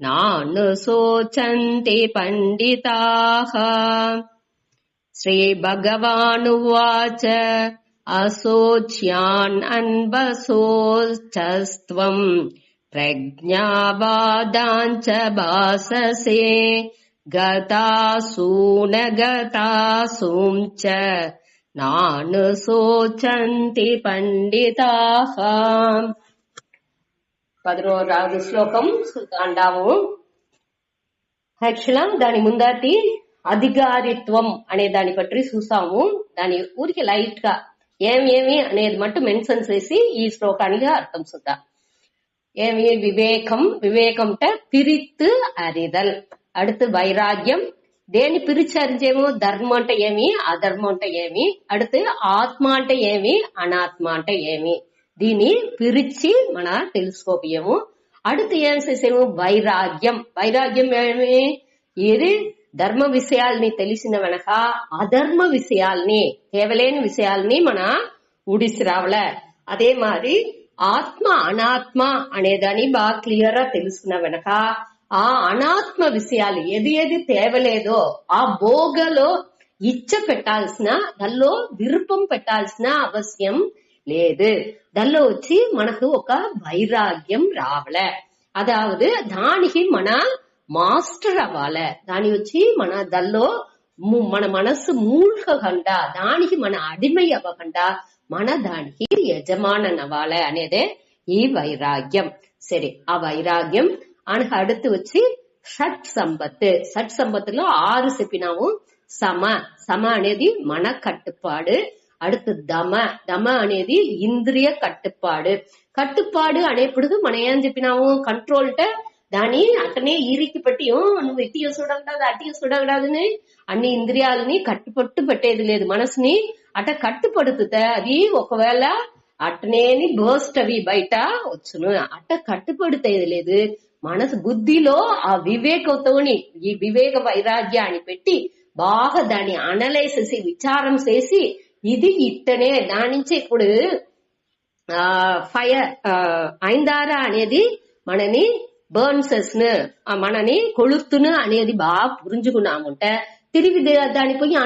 नानुशोचन्ति पण्डिताः। श्रीभगवानुवाच अशोच्यान् अन्वशोचस्त्वम् प्रज्ञावादाञ्च भाससे गतासून गतासूं च नानुशोचन्ति पण्डिताः। 11వ శ్లోకం అంటాము. యాక్చువల్గా దాని ముందటి అధికారిత్వం అనే దాన్ని పట్టి చూసాము. దాని ఊరికి లైట్ గా ఏమి అనేది మట్టు మెన్షన్ చేసి ఈ శ్లోకానికి అర్థం చూద్దాం. ఏమి వివేకంట పిరిత్తు అరిదల్. அடுத்து வைராகியம் దేని పిరిచరించేమో ధర్మం అంటే ఏమి అధర్మం అంటే ఏమి, அடுத்து ఆత్మ అంటే ఏమి అనాత్మ అంటే ఏమి దీన్ని పిరిచి మన తెలుసుకోపోయాము. அடுத்து ఏం చేసాము వైరాగ్యం. వైరాగ్యం ఏమి ఏది ధర్మ విషయాల్ని తెలిసిన వెనక అధర్మ విషయాల్ని కేవలేని విషయాల్ని మన ఉడిసి రావల. అదే మరి ఆత్మ అనాత్మ అనేదాన్ని బాగా క్లియర్ గా తెలుసుకున్న వెనక ఆ అనాత్మ విషయాలు ఏది తేవలేదో ఆ భోగలో ఇచ్చ పెట్టాల్సిన దానిలో విరుపం పెట్టాల్సిన అవసరం లేదు. దానిలో వచ్చి మనకు ఒక వైరాగ్యం రావలే. అదావదు దానికి మన మాస్టర్ అవ్వాలే. దాని వచ్చి మన దానిలో మన మనస్సు మూழ்గకుండా దానికి మన అడిమై అవ్వకుండా మన దానికి యజమానన్ అవ్వాలే అనేదే ఈ వైరాగ్యం. సరే, ఆ వైరాగ్యం అనకు அடுத்து వచ్చి షట్ సంపత్. షట్ సంపత్తులో 6 చెప్పినాము. సమ అనేది మన కట్టుపాడు. அடுத்து దమ అనేది ఇంద్రియ కట్టుపాడు అనేప్పుడు మనం ఏం చెప్పినాము కంట్రోల్ దాని అతనే ఈరికి పెట్టి నువ్వు ఇట్టి చూడకూడదు అట్టి చూడకూడదని అన్ని ఇంద్రియాలని కట్టుపట్టు పెట్టేది లేదు. మనసుని అట కట్టుపడుతుంది. అది ఒకవేళ అట్టనేని బర్స్ట్ అవి బయట వచ్చును. అట్ట కట్టుపడితేది లేదు. మనసు బుద్ధిలో ఆ వివేకంతోని ఈ వివేక వైరాగ్యాన్ని పెట్టి బాగా దాన్ని అనలైజ్ చేసి విచారం చేసి ఇది ఇట్టనే దాని నుంచి ఇప్పుడు ఫైర్ ఐందారా అనేది మనని బర్న్స్ మనని కొళుతును అనేది బాగా పురించుకున్నాముంటే తిరిగి దాని పోయి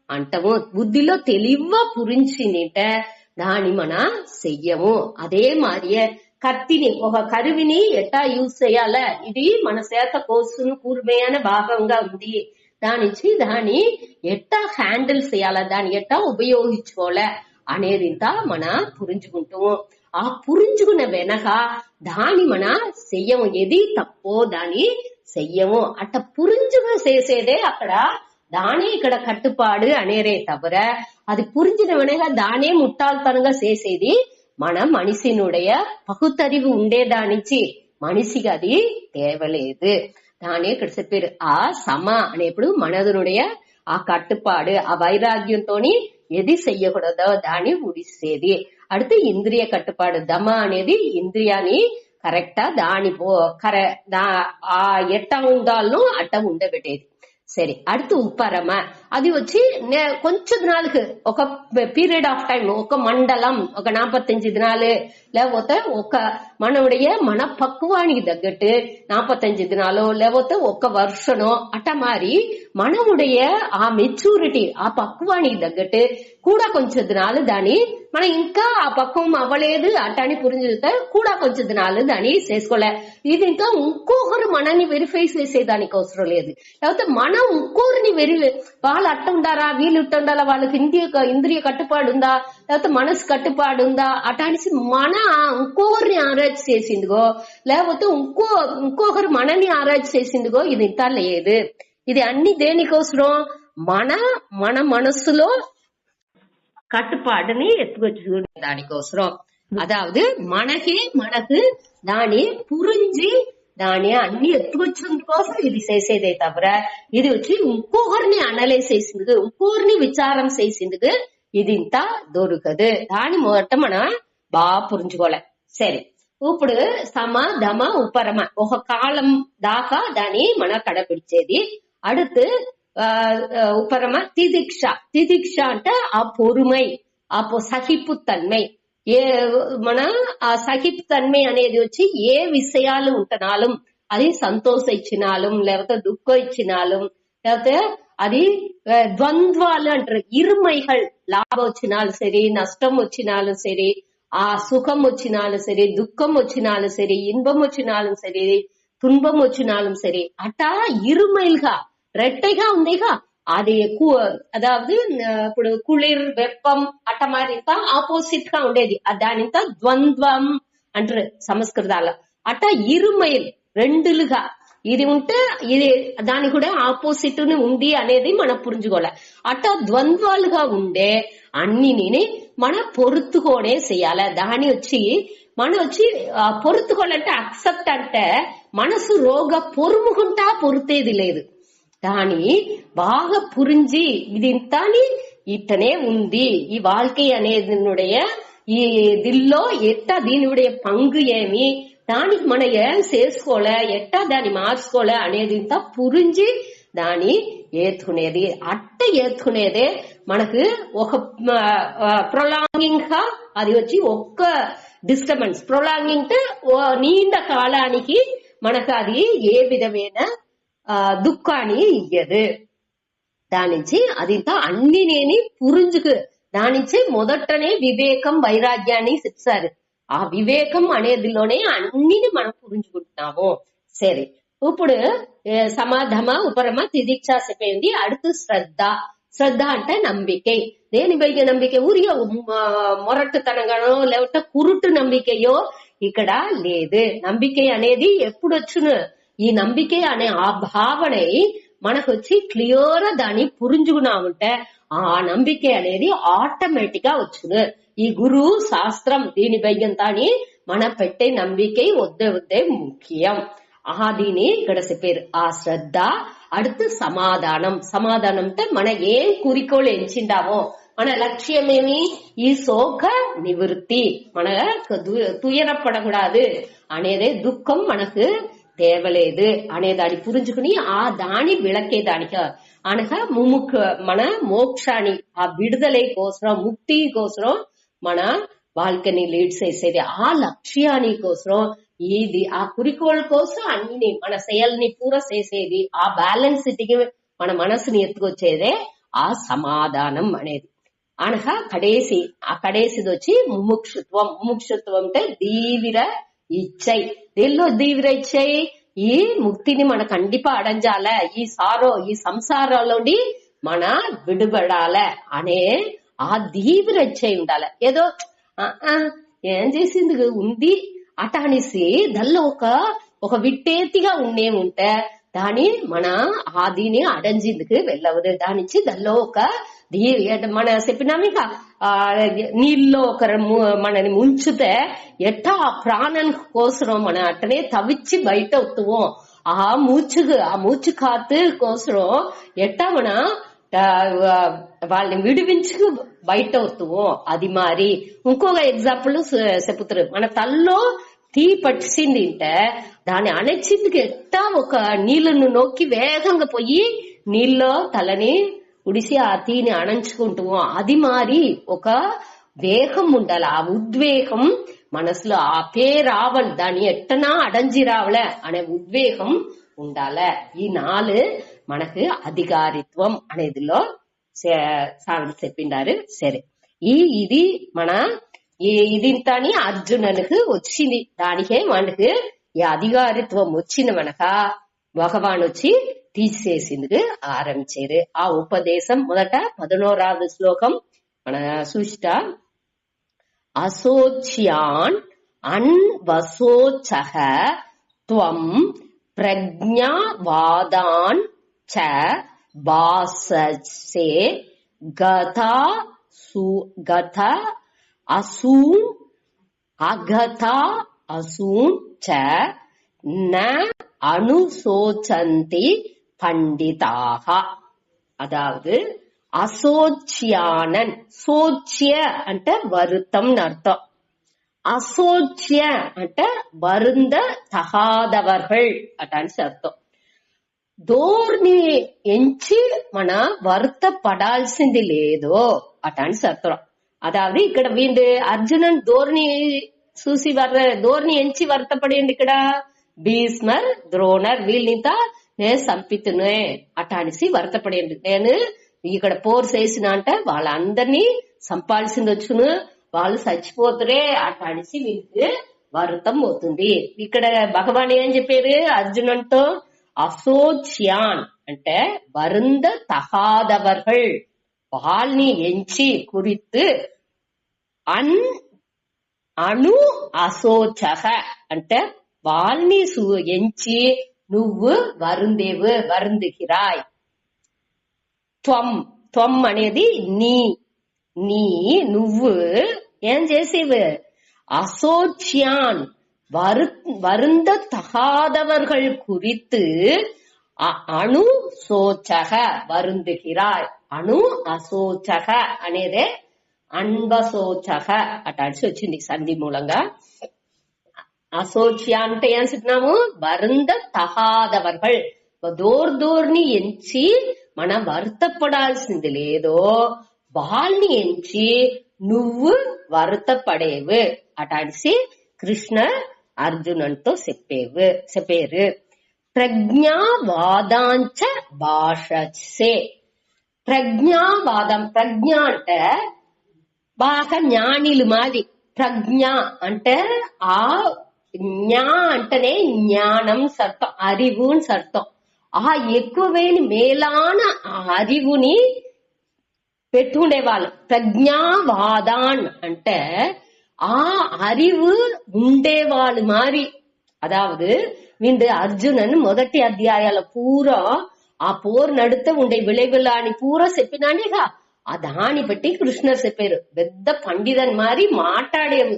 అంటము. బుద్ధిలో తెలివ పురించిందంటే దాన్ని మన చెయ్యము. అదే మారియే కత్తిని ఒక కరువిని ఎట్టా యూజ్ చేయాల ఇది మన చేత కోసును కూర్మేయన భాగంగా ఉంది. దానిచ్చి దాన్ని ఎట్టా హ్యాండిల్ చేయాల దాన్ని ఎట్టా ఉపయోగించుకోలే అనేది ఇంత మన పురించుకుంటాము. ఆ పురించుకున్న వెనక దాన్ని మన చెయ్యము. ఏది తప్పో దాన్ని చెయ్యము. అట్ట పురించుగా చేసేదే అక్కడ దాని ఇక్కడ కట్టుపాడు అనేరే తవర అది పురించిన వెనక దానే ముట్టాల్తనంగా చేసేది మన మనిషినుடைய పகுத்தறிவு ఉండేదానించి మనిషికి అది తేవలేదు. దాని ఇక్కడ చెప్పారు ఆ సమ అనేప్పుడు మనదునుடைய ఆ కట్టుపాడు ఆ వైరాగ్యంతోని ఎది చెయ్యకూడదో దాన్ని ఉడిసేది. அடுத்து ఇంద్రియ కట్టుపాడు దమ అనేది ఇంద్రియాన్ని కరెక్టా దాని ఎట్ట ఉండాలను అట్ట ఉండబెట్టేది. సరే, அடுத்து ఉప్పరమ అది వచ్చి కొంచెం దినాలకు ఒక పీరియడ్ ఆఫ్ టైం ఒక మండలం ఒక 45 దినాలు లేకపోతే ఒక మన పక్వానికి తగ్గట్టు 45 దినాలు లేకపోతే ఒక వర్షనో అట్ట మారి మనముடைய ఆ మెచ్యూరిటీ ఆ పక్వానికి తగ్గట్టు కూడా కొంచెం దినాలు దాన్ని మనం ఇంకా ఆ పక్వం అవ్వలేదు అట్టని పురించితే కూడా కొంచెం దినాలు దాన్ని చేసుకోలే. ఇది ఇంకా ఇంకొకరు మనని వెరిఫై చేసేదానికి అవసరం లేదు. లేకపోతే మనం ఇంకోరిని వాళ్ళు అట్ట ఉండారా వీళ్ళు ఇట్ట ఉండాలా వాళ్ళకి ఇంద్రియ కట్టుపాడు ఉందా లేకపోతే మనసు కట్టుపాడు ఉందా అటానిసి మన ఇంకొకరిని ఆరాய்ச்சி చేసిందిగో లేకపోతే ఇంకొకరు మనని ఆరాய்ச்சி చేసిందిగో ఇది ఇంత లేదు. ఇది అన్ని దేనికోసరం మన మనస్సులో కట్టుపాటుని ఎత్తుకొచ్చు దానికోసరం. అదావదు మనకు దాని పురించి దాని అన్ని ఎత్తుకొచ్చేందు కోసం ఇది చేసేదే తవర ఇది వచ్చి ఇంకొకరిని అనలైజ్ చేసింది ఇంకొకరిని విచారం చేసింది ఇది ఇంత దొరకదు. దాని మొదట మన బాగా పురించుకోలే. సరే, ఇప్పుడు సమ దమ ఉపరమ ఒక కాలం దాకా దాన్ని మన కడపిడిచేది. அடுத்து ఉపరమ తిదిక్ష అంటే ఆ పొరుమై ఆ సహిపుతన్మై మన ఆ సహిపుతన్మై అనేది వచ్చి ఏ విషయాలు ఉంటున్నాலும் అది సంతోషం ఇచ్చినాலும் లేకపోతే దుఃఖం ఇచ్చినాலும் లేకపోతే అది ద్వంద్వాలు అంటారు, ఇరుమైகள். లాభం వచ్చినాலும் సరే, నష్టం వచ్చినాலும் సరే, ఆ సుఖం వచ్చినాலும் సరే, దుఃఖం వచ్చినాலும் సరే, ఇன்பం వచ్చినాலும் సరే, துன்பம் వచ్చినాலும் సరే, అటా ఇరుమైలుగా రెట్టైగా ఉందేగా. అది ఎక్కువ, అదావదు ఇప్పుడు కుళిర్ వెప్పం అట్ట మారింత ఆపోజిట్ గా ఉండేది, దానింత ద్వంద్వం అంటారు సంస్కృతాల. అట్ట ఇరుమైల్ రెండులుగా ఇది ఉంటే ఇది దాని కూడా ఆపోజిట్ ఉంది అనేది మనం పురించుకోవాలి. అట్ట ద్వంద్వాలుగా ఉండే అన్నిని మన పొరుతుకోనే చెయ్యాలి. దాని వచ్చి మనం వచ్చి పొరుతుకోవాలంటే అక్సెప్ట్ అంటే మనసు రోగ పొరుముకుంటా పొరుతేది లేదు. దాని బాగా పురించి ఇది ఇంత ఇట్టనే ఉంది ఈ வாழ்க்கை అనేదినుடைய ఈ దిల్లో ఎట్టా దీనివుடைய పంగు ఏమి, దానికి మనం ఏం చేసుకోలే, ఎట్టా దాన్ని మార్చుకోలే అనేది ఇంత పురించి దాన్ని ఏతుకునేది. అట్ట ఏతుకునేదే మనకు ఒక ప్రొలాంగింగ్ గా అది వచ్చి ఒక్క డిస్టర్బెన్స్. ప్రొలాంగింగ్ నీండ కాలానికి మనకు అది ఏ విధమైన దుఃఖాన్ని ఇయ్యదు. దానించి అదింత అన్ని నేని పురుంజుకు దానించి మొదటనే వివేకం వైరాగ్యాన్ని చెప్తారు. ఆ వివేకం అనేదిలోనే అన్నిని మనం పురించుకుంటున్నాము. సరే, ఇప్పుడు సమాధమ ఉపరమ తిదీక్ష చెప్పేది. అడుతు శ్రద్ధ. శ్రద్ధ అంటే నంబికై. దేని పైన నంబిక? ఊరిగా మొరట్టుతనంగానో లేకపోతే కురుటు నంబికయో ఇక్కడ లేదు. నంబికై అనేది ఎప్పుడు వచ్చును? ఈ నంబికే అనే ఆ భావన మనకు వచ్చి క్లియర్ దాన్ని పురించుకున్నామంటే ఆ నంబికే అనేది ఆటోమేటిక్ గా వచ్చును. ఈ గురు శాస్త్రం దీని బయ్యంతాని మన పెట్టే నంబికై వద్దే ముఖ్యం. దీని ఇక్కడ చెప్పారు. ఆ శ్రద్ధ అడుతు సమాధానం. సమాధానం అంటే మన ఏం కురికోలు ఎంచిండామో, మన లక్ష్యం ఏమి? ఈ శోక నివృత్తి. మన తుయరపడకూడదు అనేదే, దుఃఖం మనకు తేవలేదు అనేదాన్ని పురించుకుని ఆ దాని విளకేదానిక అనక మన మోక్షాన్ని ఆ విడుదల కోసం, ముక్తి కోసం మన வாழ்க்கைని లీడ్ చేసేది. ఆ లక్ష్యాని కోసం ఇది ఆ కురికోళ్ళ కోసం అన్ని మన செயల్ని పూర చేసేది. ఆ బ్యాలెన్స్ కి మన మనసుని ఎత్తుకొచ్చేదే ఆ సమాధానం అనేది. అనక కడేసిది వచ్చి ముముక్షుత్వం. ముముక్షుత్వం అంటే తీవ్ర ఇచ్చై. దీనిలో తీవ్ర ఇచ్చై ఈ ముక్తిని మన కండిపా అడంజాల, ఈ సంసారాల్లోని మన విడుబడాల అనే ఆ తీవ్ర ఇచ్చై ఉండాలి. ఏదో ఏం చేసింది ఉంది అట అనేసి దానిలో ఒక విట్టేతిగా ఉంటే దాని మన దీని అడంజిందుకు వెళ్ళవదు. దానిచ్చి దానిలో ఒక మన చెప్పినాము ఇక నీళ్ళలో ఒకరు మనని ముంచితే ఎట్టా ఆ ప్రాణం కోసం మన అట్టనే తవిచ్చి బయట వస్తుவோம். ఆ మూச்சு కాத்து కోసం ఎట్టా మన వాళ్ళని విడిపించుకు బయట వస్తుவோம். అది మారి ఇంకొక ఎగ్జాంపుల్ చెప్తారు. మన తల్లో తీ పట్టింది అంటే దాన్ని అణచిందుకు ఎట్టా ఒక నీళ్ళను నొక్కి వేగంగా పోయి నీళ్ళలో తలని ఉడిసి ఆ తీని అణంచుకుంటాము. అది మారి ఒక వేగం ఉండాలి. ఆ ఉద్వేగం మనసులో ఆ రావాలి, దాన్ని ఎట్టనా అడంజి రావలే అనే ఉద్వేగం ఉండాలి. ఈ 4 మనకు అధికారిత్వం అనేదిలో చెప్పిండారు. సరే, ఇది మన ఇదింతని అర్జునునికి వచ్చింది. దానికే మనకు ఈ అధికారిత్వం వచ్చింది. మనక భగవాన్ వచ్చి తీసేసింది ఆరంభించారు. ఆ ఉపదేశం మొదట 11వ శ్లోకం మన సృష్ట. అసోచ్యాన్ అన్వసోచః త్వం ప్రజ్ఞావాదాన్ చ భాససే గత అసూన్ అగత అసూన్ చ న అనుసోచంతి పండితాహ. அதாவது அசோச்சியானன். சோச்சிய అంటే வருத்தம் అర్థం. అసోచ్య అంటే வருந்த తగాదవర్கள் అటాని అర్థం. దోర్ని ఎంచి మన வருத்தப்படாల్సింది లేదో అటాని అర్థం. అதாவது ఇక్కడ వీళ్ళు అర్జునన్ దోర్ని చూసి దోర్ని ఎంచి வருத்தப்பడింది. ఇక్కడ భీష్మర్ ద్రోణర్ వీళ్ళనింత నేను చంపితునే అట అనేసి వర్తపడేది. నేను ఇక్కడ పోర్ చేసిన అంటే వాళ్ళందరినీ చంపాల్సింది వచ్చును, వాళ్ళు చచ్చిపోతురే అట అనేసి వీళ్ళకి వరుతం అవుతుంది. ఇక్కడ భగవాన్ ఏం చెప్పారు అర్జునంతో, అసోచ్యాన్ అంటే வருந்த தகாதவர்கள் వాళ్ళని ఎంచి குறித்து అణు అశోచక అంటే వాళ్ళని ఎంచి నువ్వు వరుందుகிறாయ్. త్వం అనేది నీ నువ్వు ఏం చేసేవు, அசோச்சியான் வருந்த தகாதவர்கள் குறித்து అణు సోచక வருந்துகிறாய். అణు అశోచక అనేదే అన్వశోచక అటాడిసి వచ్చింది సంధి మూలంగా. అశోచ్య అంటే ఏం చెప్పినాము, வருந்த தகாதவர்கள் దూర్ని ఎంచి మనం వర్తపడాల్సింది లేదో వాళ్ళని ఎంచి నువ్వు వర్తపడేవు అటాడిసి కృష్ణ అర్జునంతో చెప్పారు. ప్రజ్ఞావాదాంచ భాషసే. ప్రజ్ఞావాదం, ప్రజ్ఞ అంటే బాగా జ్ఞానిలు మాది. ప్రజ్ఞ అంటే ఆ జ్ఞా అంటేనే జ్ఞానం సర్తం, అరివు అని సర్తం. ఆ ఎక్కువైన మేలాన ఆ అరివుని పెట్టుకునేవాళ్ళు. ప్రజ్ఞావాదాన్ అంటే ఆ அறிவு ఉండేవాళ్ళు మారి. அதாவது వీడు అర్జునన్ మొదటి అధ్యాయాల పూరా ఆ పోర్ నడుత ఉండే విளைவுలాని పూరా చెప్పినానేగా, ఆ దాన్ని బట్టి కృష్ణర్ చెప్పారు. పెద్ద పండితన్ మారి మాట్లాడేవు.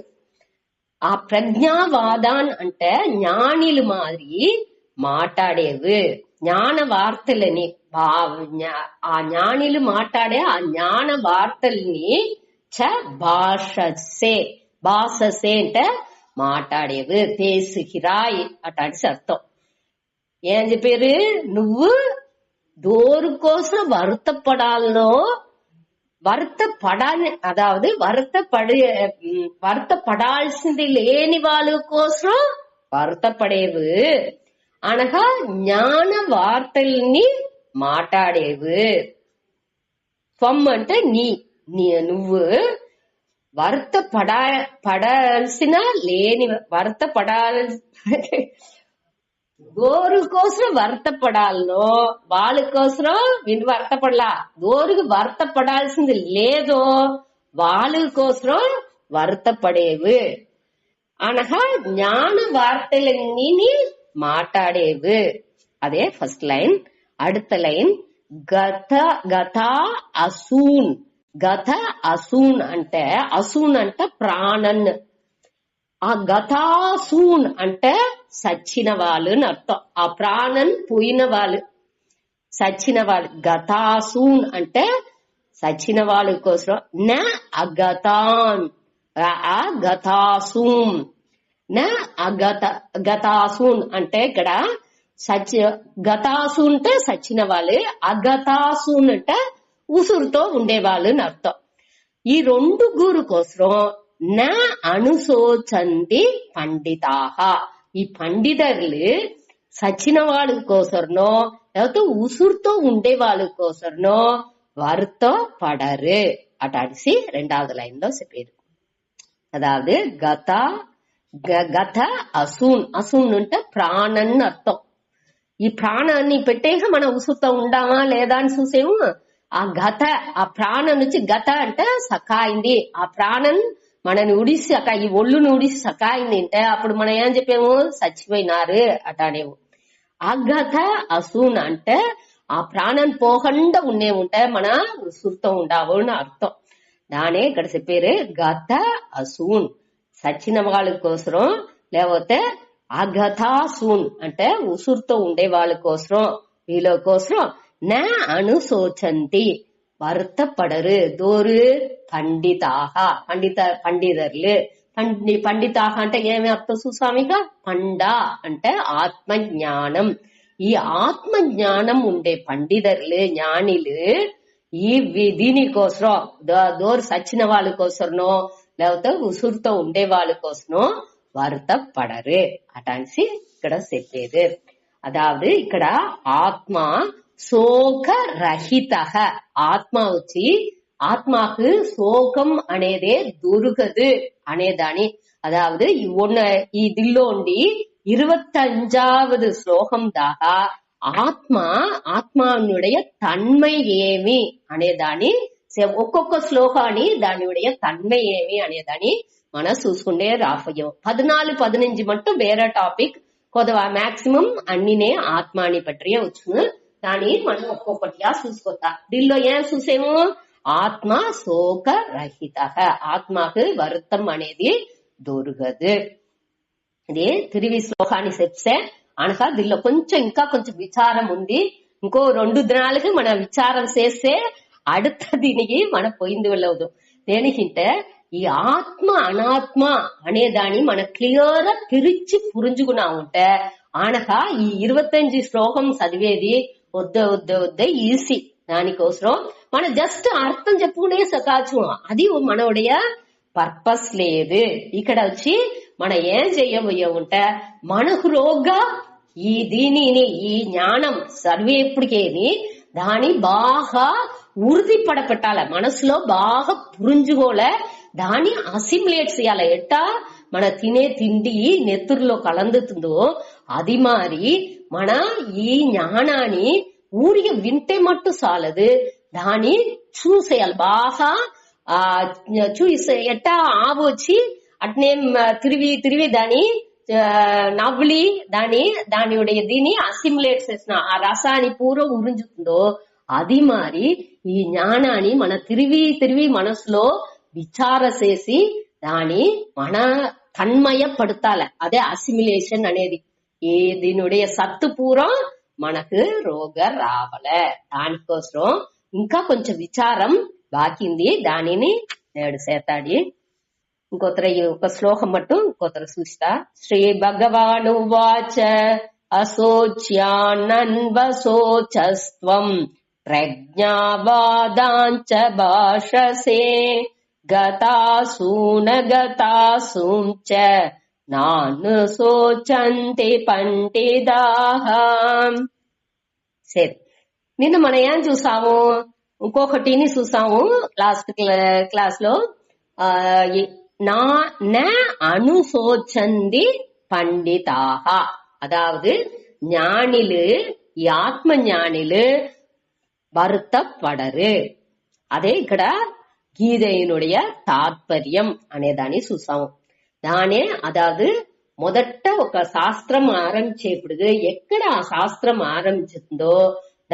ఆ ప్రజ్ఞావాదాన్ అంటే జ్ఞానిలు మారి మాట్లాడేవు. జ్ఞాన వార్తలని ఆ జ్ఞానిలు మాట్లాడే ఆ జ్ఞాన వార్తల్ని భాషసే అంటే మాట్లాడేవు, పేసుకిరాయ్ అటాడిసి అర్థం. ఏం చెప్పారు, నువ్వు దోరు కోసం வருத்தப்படாலோ అదావదు வருத்தப்பడాల్సింది లేని వాళ్ళ కోసం வருத்தப்பడేవు అనగా జ్ఞాన వార్తల్ని మాట్లాడేవు. స్వం అంటే నువ్వు పడాల్సిన లేని గోరు కోసం వర్తపడాలనో వాళ్ళ కోసం వీళ్ళు వర్తపడలా. గోరుకు వర్తపడాల్సింది లేదో వాళ్ళ కోసం వర్తపడేవు అనగా జ్ఞాన వార్తలన్నీ మాట్లాడేవు. అదే ఫస్ట్ లైన్. அடுத்த లైన్ గత అసూన్ అంటే ప్రాణన్. ఆ గతాసూన్ అంటే సచ్చిన వాళ్ళు అని అర్థం. ఆ ప్రాణన్ పోయిన వాళ్ళు, సచ్చిన వాళ్ళు. గతాసూన్ అంటే సచ్చిన వాళ్ళ కోసం. నా అగతాన్ గతాసూన్ గతాసూన్ అంటే ఇక్కడ గతాసూన్ అంటే సచ్చిన వాళ్ళు, అగతాసూన్ అంటే ఉసురుతో ఉండేవాళ్ళు అని అర్థం. ఈ రెండు గురు కోసం నా అనుశోచంతి పండితాహ. ఈ పండితర్లు సచిన వాళ్ళ కోసరనో లేకపోతే ఉసురుతో ఉండే వాళ్ళ కోసరనో వారితో పడరు అటాడిసి రెండవది లైన్ లో చెప్పారు. అదాவது గత అసూన్ అంటే ప్రాణన్ అర్థం. ఈ ప్రాణాన్ని పెట్టేక మనం ఉసురుతో ఉండామా లేదా అని చూసేము. ఆ ప్రాణం నుంచి గత అంటే సకాయింది. ఆ ప్రాణం మనని ఉడిసి ఈ ఒళ్ళుని ఉడిసి సకాయింది అంటే అప్పుడు మనం ఏం చెప్పాము, చచ్చిపోయినారు అటానేము. అగత అసూన్ అంటే ఆ ప్రాణం పోకుండా ఉండే ఉంటే మన ఉసురుతో ఉండావు అని అర్థం. దానే ఇక్కడ చెప్పారు గత అసూన్ సచిన వాళ్ళ కోసం, లేకపోతే అగతాసూన్ అంటే ఉసురుతో ఉండే వాళ్ళ కోసం, వీళ్ళ కోసం నా అనుశోచంతి வருத்தப்படரு. దోరు పండితాహ పండితర్లు. పండితాహ అంటే ఏమి అర్థం సుస్వామిగా, పండ అంటే ఆత్మజ్ఞానం. ఈ ఆత్మజ్ఞానం ఉండే పండితర్లు జ్ఞానిలు ఈ దీనికోసం దోరు సచ్చిన వాళ్ళ కోసమో లేకపోతే ఉసురుతో ఉండే వాళ్ళ కోసమో వరుతపడరు అటాన్సి ఇక్కడ చెప్పేది. అదావదు ఇక్కడ ఆత్మ శోక రహిత, ఆత్మ వచ్చి ఆత్మకు శోకం అనేదే దొరకదు అనేదాని. அதாவது இதிலோண்டி 25வது ஸ்லோகம் தாகா ఆత్మనుடைய తన్మై ఏమి అనేదాన్ని ఒక్కొక్క శ్లోకాన్ని దానియుடைய తన్మై ఏమి అనేదాన్ని మనం చూసుకుంటే రాఫయ్యం. 14-15 மட்டும் வேற டாபிக், కొద్దిగా మాక్సిమం అన్నినే ఆత్మాని పట్టియే వచ్చును. దాన్ని మనం ఒక్కొక్కటిగా చూసుకోతా. దీనిలో ఏం చూసేము? ఆత్మ శోక రహిత, ఆత్మకు వరుతం అనేది దొరకదు. ఇది తిరిగి శ్లోకాన్ని చెప్తే అనగా దీనిలో ఇంకా కొంచెం విచారం ఉంది. ఇంకో 2 దినాలకి మనం విచారం చేస్తే அடுத்த దీనికి మనం పోయింది వెళ్ళవద్దు. దేనికంటే ఈ ఆత్మ అనాత్మ అనేదాన్ని మనం క్లియర్ గా పిరిచి పురుంజుకున్నా ఉంటే అనగా ఈ 25 శ్లోకం చదివేది వద్ద ఈజీ. దానికోసం మనం జస్ట్ అర్థం చెప్పుకునే సకాచు, అది మనోடைய పర్పస్ లేదు. ఇక్కడ వచ్చి మనం ఏం చెయ్యబోయే ఉంటే మనకు రోగ్గా ఈ దీనిని ఈ జ్ఞానం చదివేప్పటికేని దాని బాగా ఉறுதிపడపెట్టాల, మనసులో బాగా పురుంజుకోలే, దాన్ని అసిమిలేట్ చేయాల. ఎట్టా మన తినే తిండి నెత్తురులో కలందుతుందో అది మారి మన ఈ జ్ఞానాన్ని ఊరికి వింటే మట్టు చాలదు, దాన్ని చూసేయాలి బాగా. చూసే ఎట్టా ఆవు వచ్చి అట్నే తిరిగి దాని నవ్వులి దానియుடைய దీన్ని అసిమిలేట్ చేసిన ఆ రసాన్ని పూర్వం ఉరించుతుందో అది మారి ఈ జ్ఞానాన్ని మన తిరిగి మనసులో విచార చేసి దాని మన తన్మయపడతాల, అదే అసిమిలేషన్ అనేది. ఈ దీనియుடைய సత్తు పూర్వం మనకు రోగ రావల. దానికోసం ఇంకా కొంచెం విచారం బాకింది, దానిని నేడు చేతాడి. ఇంకొత్తర ఈ ఒక శ్లోకం మట్టు ఇంకొత్తర చూస్తా. శ్రీ భగవాను వాచ అశోచ్యానన్వశోచస్త్వం ప్రజ్ఞావాదాంచ భాషసే గతాసూనగతాసూంచ నాను శోచంతి పండితాః. సరే, నిన్న మనం ఏం చూసాము? ఇంకొకటిని చూసాము లాస్ట్ క్లాస్ లో. అనుశోచంది పండితాహ, அதாவது ஞானிலு ఈ ఆత్మ జ్ఞానిలు வருத்தப்படరు. అదే ఇక్కడ గీதையினுடைய తాత్పర్యం అనేదాన్ని చూసాము. దానే అదాదు మొదట ఒక శాస్త్రం ఆరంభించేప్పుడు ఎక్కడ ఆ శాస్త్రం ఆరంభించిందో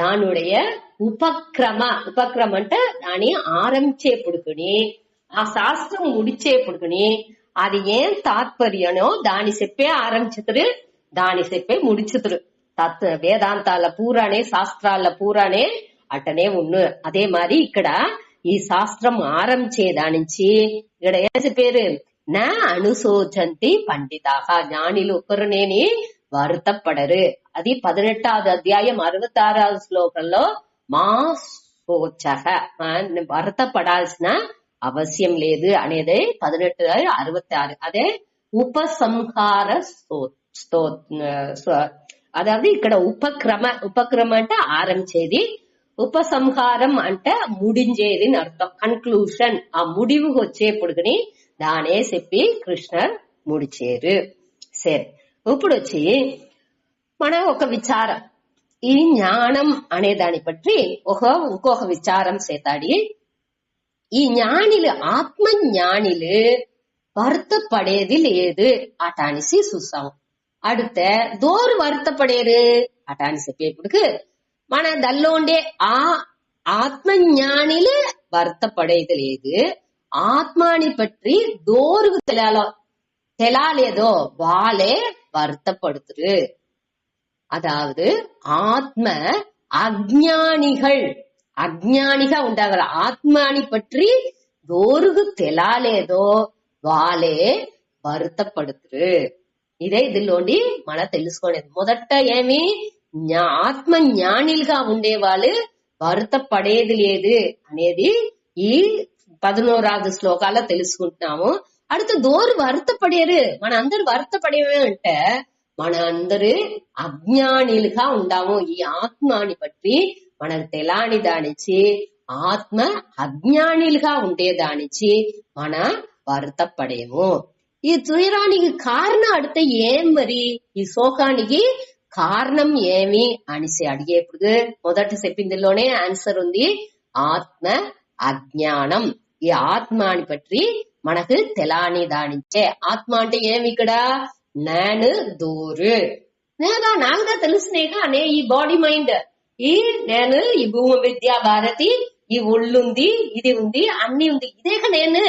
దానియుடைய ఉపక్రమ అంటే దాన్ని ఆరంభించేపుడుకుని ఆ శాస్త్రం ముడిచేపుడుకుని అది ఏం తాత్పర్యనో దాని చెప్పే ఆరంభించుతురు, దాని చెప్పే ముడిచుతురు. వేదాంతాల పూరానే శాస్త్రాల పూరానే అటనే ఉన్ను. అదే మరి ఇక్కడ ఈ శాస్త్రం ఆరంభించేదానించి ఇక్కడ ఏం చెప్పారు? నా అనుశోచంతి పండితాహ, జ్ఞానిలు ఒకరునేని வருத்தப்படరు. అది 18వ అధ్యాయం 66వ శ్లోకంలో మా శోచః, வருத்தப்பడాల్సిన అవశ్యం లేదు అనేది 1866. అదే ఉపసంహార అதாவது ఇక్కడ ఉపక్రమ అంటే ఆరంభించేది, ఉపసంహారం అంటే ముడించేది అని అర్థం. కన్క్లూషన్, ఆ ముడివు వచ్చేప్పుడుని దానే చెప్పి కృష్ణర్ ముడిచేరు. సరే, ఇప్పుడు వచ్చి మన ఒక విచారం, ఈ జ్ఞానం అనే దాన్ని బట్టి ఇంకొక విచారం చేతాడి. ఈ జ్ఞానిలు ఆత్మ జ్ఞానిలు வருத்தப்படேது లేదు అటానిసి చూసాము. அடுத்த దోరు வருத்தப்படேరు అటానిసి చెప్పేప్పుడు మన దల్లో ఉండే ఆ ఆత్మ జ్ఞానిలు வருத்தப்படేది లేదు, ఆత్మాని పట్టి దోరుకు తెలాలేదో వాళ్ళే வருத்தப்படுத்துரு. அதாவது ஆத்ம అజ్ఞానిగా ఉంటారు. ఆత్మాని పట్టి దోరుకు తెలాలేదో వాళ్ళే வருத்தப்படுతురు. ఇదే ఇదిలోండి మనం తెలుసుకునేది. మొదట ఏమి ఆత్మ జ్ఞానిలుగా ఉండే వాళ్ళు வருத்தப்பడేది లేదు అనేది ఈ 11వ శ్లోకాల్లో తెలుసుకుంటున్నాము. அடுத்து దోరు వర్తపడేరు మన అందరు వర్తపడేవే అంటే మన అందరు అజ్ఞానిలుగా ఉండాము. ఈ ఆత్మాని బట్టి మనకు తెలాని దానిచి ఆత్మ అజ్ఞానిలుగా ఉండేదానిచి మన వర్తపడేము. ఈ తుయరానికి కారణం అడితే ఏం మరి ఈ శోకానికి కారణం ఏమి అనేసి అడిగేప్పుడు మొదట చెప్పిందిలోనే ఆన్సర్ ఉంది, ఆత్మ అజ్ఞానం. ఈ ఆత్మాని బట్టి మనకు తెలాని దానిచ్చే. ఆత్మ అంటే ఏమి ఇక్కడ నేను దూరు నాకుదా తెలుసునేగా నే ఈ బాడీ మైండ్ ఈ నేను ఈ భూమి విద్యా భారతి ఈ ఒళ్ళుంది ఇది ఉంది అన్ని ఉంది ఇదేక నేను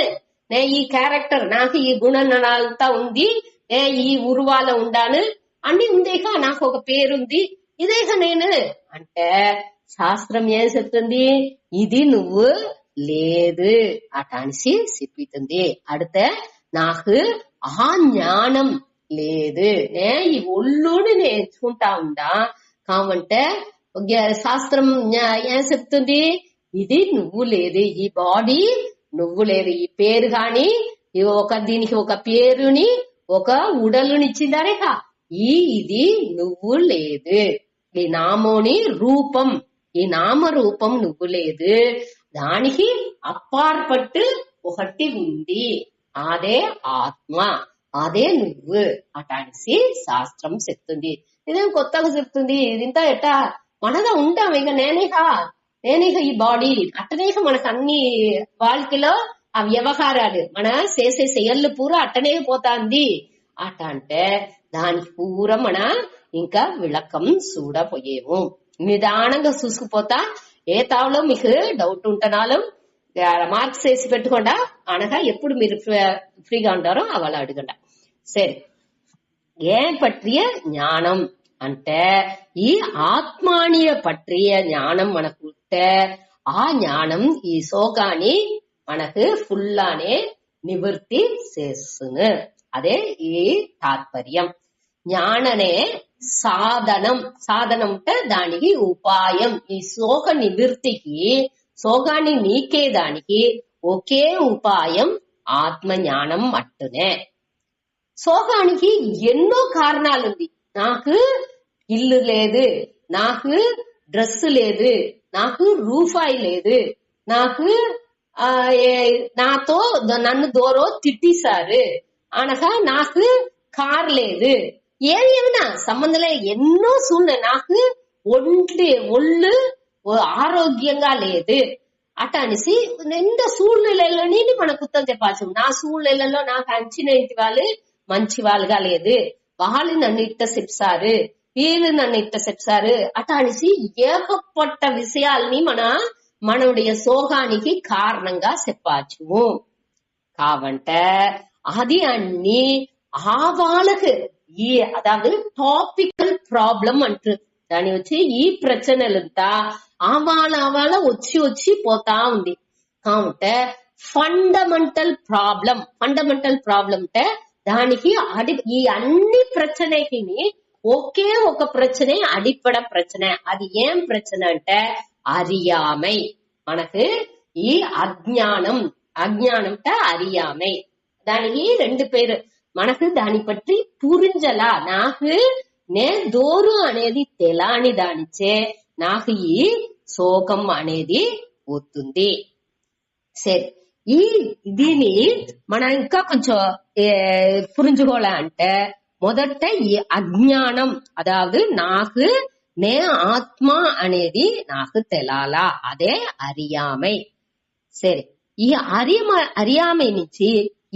ఈ క్యారెక్టర్ నాకు ఈ గుణనాలంతా ఉంది ఈ ఉరువాల ఉండాను అన్ని ఉందేక నాకు ఒక పేరుంది ఇదేక నేను అంటే శాస్త్రం ఏం చెప్తుంది, ఇది నువ్వు లేదు అటానిసి చెప్పితుంది. అడితే నాకు ఆ జ్ఞానం లేదు ఈ ఒళ్ళుని నేర్చుకుంటా ఉండా కావంటే శాస్త్రం ఏం చెప్తుంది, ఇది నువ్వు లేదు, ఈ బాడీ నువ్వు లేదు, ఈ పేరు గాని దీనికి ఒక పేరుని ఒక ఉడలునిచ్చిందనే కా ఇది నువ్వు లేదు. ఈ నామోని రూపం ఈ నామ రూపం నువ్వు లేదు, దానికి అప్పార్పట్టు ఒకటి ఉంది, అదే ఆత్మ, అదే నువ్వు అటానిసి శాస్త్రం చెప్తుంది. ఇదేం కొత్తగా చెప్తుంది, ఇదింతా ఎట్టా మనగా ఉంటాం ఇక నేనేగా ఈ బాడీ అట్టనేక మనకు అన్ని వాళ్ళకిలో ఆ వ్యవహారాలు మన చేసే చెయ్యళ్ళు పూరా అట్టనే పోతాంది అట అంటే దానికి పూరా మన ఇంకా విళకం చూడపోయేము. నిదానంగా చూసుకుపోతా ఏ తావులో మీకు డౌట్ ఉంటున్నాలో మార్క్స్ వేసి పెట్టుకోండా అనగా ఎప్పుడు మీరు ఫ్రీగా ఉంటారో అవాళ అడగండి. సరే, ఏం పట్టియ జ్ఞానం అంటే ఈ ఆత్మానియ పట్టియ జ్ఞానం మనకు ఉంటే ఆ జ్ఞానం ఈ శోకాన్ని మనకు ఫుల్లానే నివృత్తి చేస్తుంది. అదే ఈ తాత్పర్యం. జ్ఞాననే సాధనం అంటే దానికి ఉపాయం. ఈ శోక నివృత్తికి శోకాన్ని నీకేదానికి ఒకే ఉపాయం ఆత్మ జ్ఞానం మట్టునే. శోకానికి ఎన్నో కారణాలుంది. నాకు ఇల్లు లేదు, నాకు డ్రెస్ లేదు, నాకు రూపాయి లేదు, నాకు నాతో నన్ను దూరం తిట్టిసారు అనగా నాకు కార్ లేదు, ఏమైనా సంబంధం ఎన్నో సూళ్ళ నాకు ఒళ్ళు ఆరోగ్యంగా లేదు అట అనేసి నిండా సూళ్ళని మనకు చెప్పాల్సి. నా సూళ్ళలో నాకు అంచిన ఇంటి వాళ్ళు మంచి వాళ్ళుగా లేదు, వాళ్ళు నన్ను ఇట్ట చెప్సారు, వీళ్ళు నన్ను ఇట్ట చెప్సారు అట అనేసి ఏకపట్ట విషయాల్ని మనవుடைய సోహానికి కారణంగా చెప్పచ్చు. కావంటే అది అన్ని ఆ వాళ్ళకు ఈ అதாவது టాపికల్ ప్రాబ్లం అంటారు. దాని వచ్చి ఈ ప్రచనలంతా ఆవాళ వచ్చి పోతా ఉంది. కాబట్టి ఫండమెంటల్ ప్రాబ్లం అంటే దానికి ఈ అన్ని ప్రచనకి ఒకే ఒక ప్రచనే అడిపడ ప్రచన. అది ఏం ప్రచన అంటే அறியாமை. మనకు ఈ అజ్ఞానం అంటే அறியாமை. దానికి రెండు పేరు. మనకు దాని పట్టి పూరించలా నాకు నే దోరు అనేది తెలాని దానిచే నాకు ఈ శోకం అనేది పోతుంది. సరే, దీని మనం ఇంకా కొంచెం పురించుకోవాలంటే మొదట ఈ అజ్ఞానం అదావదు నాకు నే ఆత్మ అనేది నాకు తెలాలా, అదే அறியாமை. సరే, ఈ அறியாமை నుంచి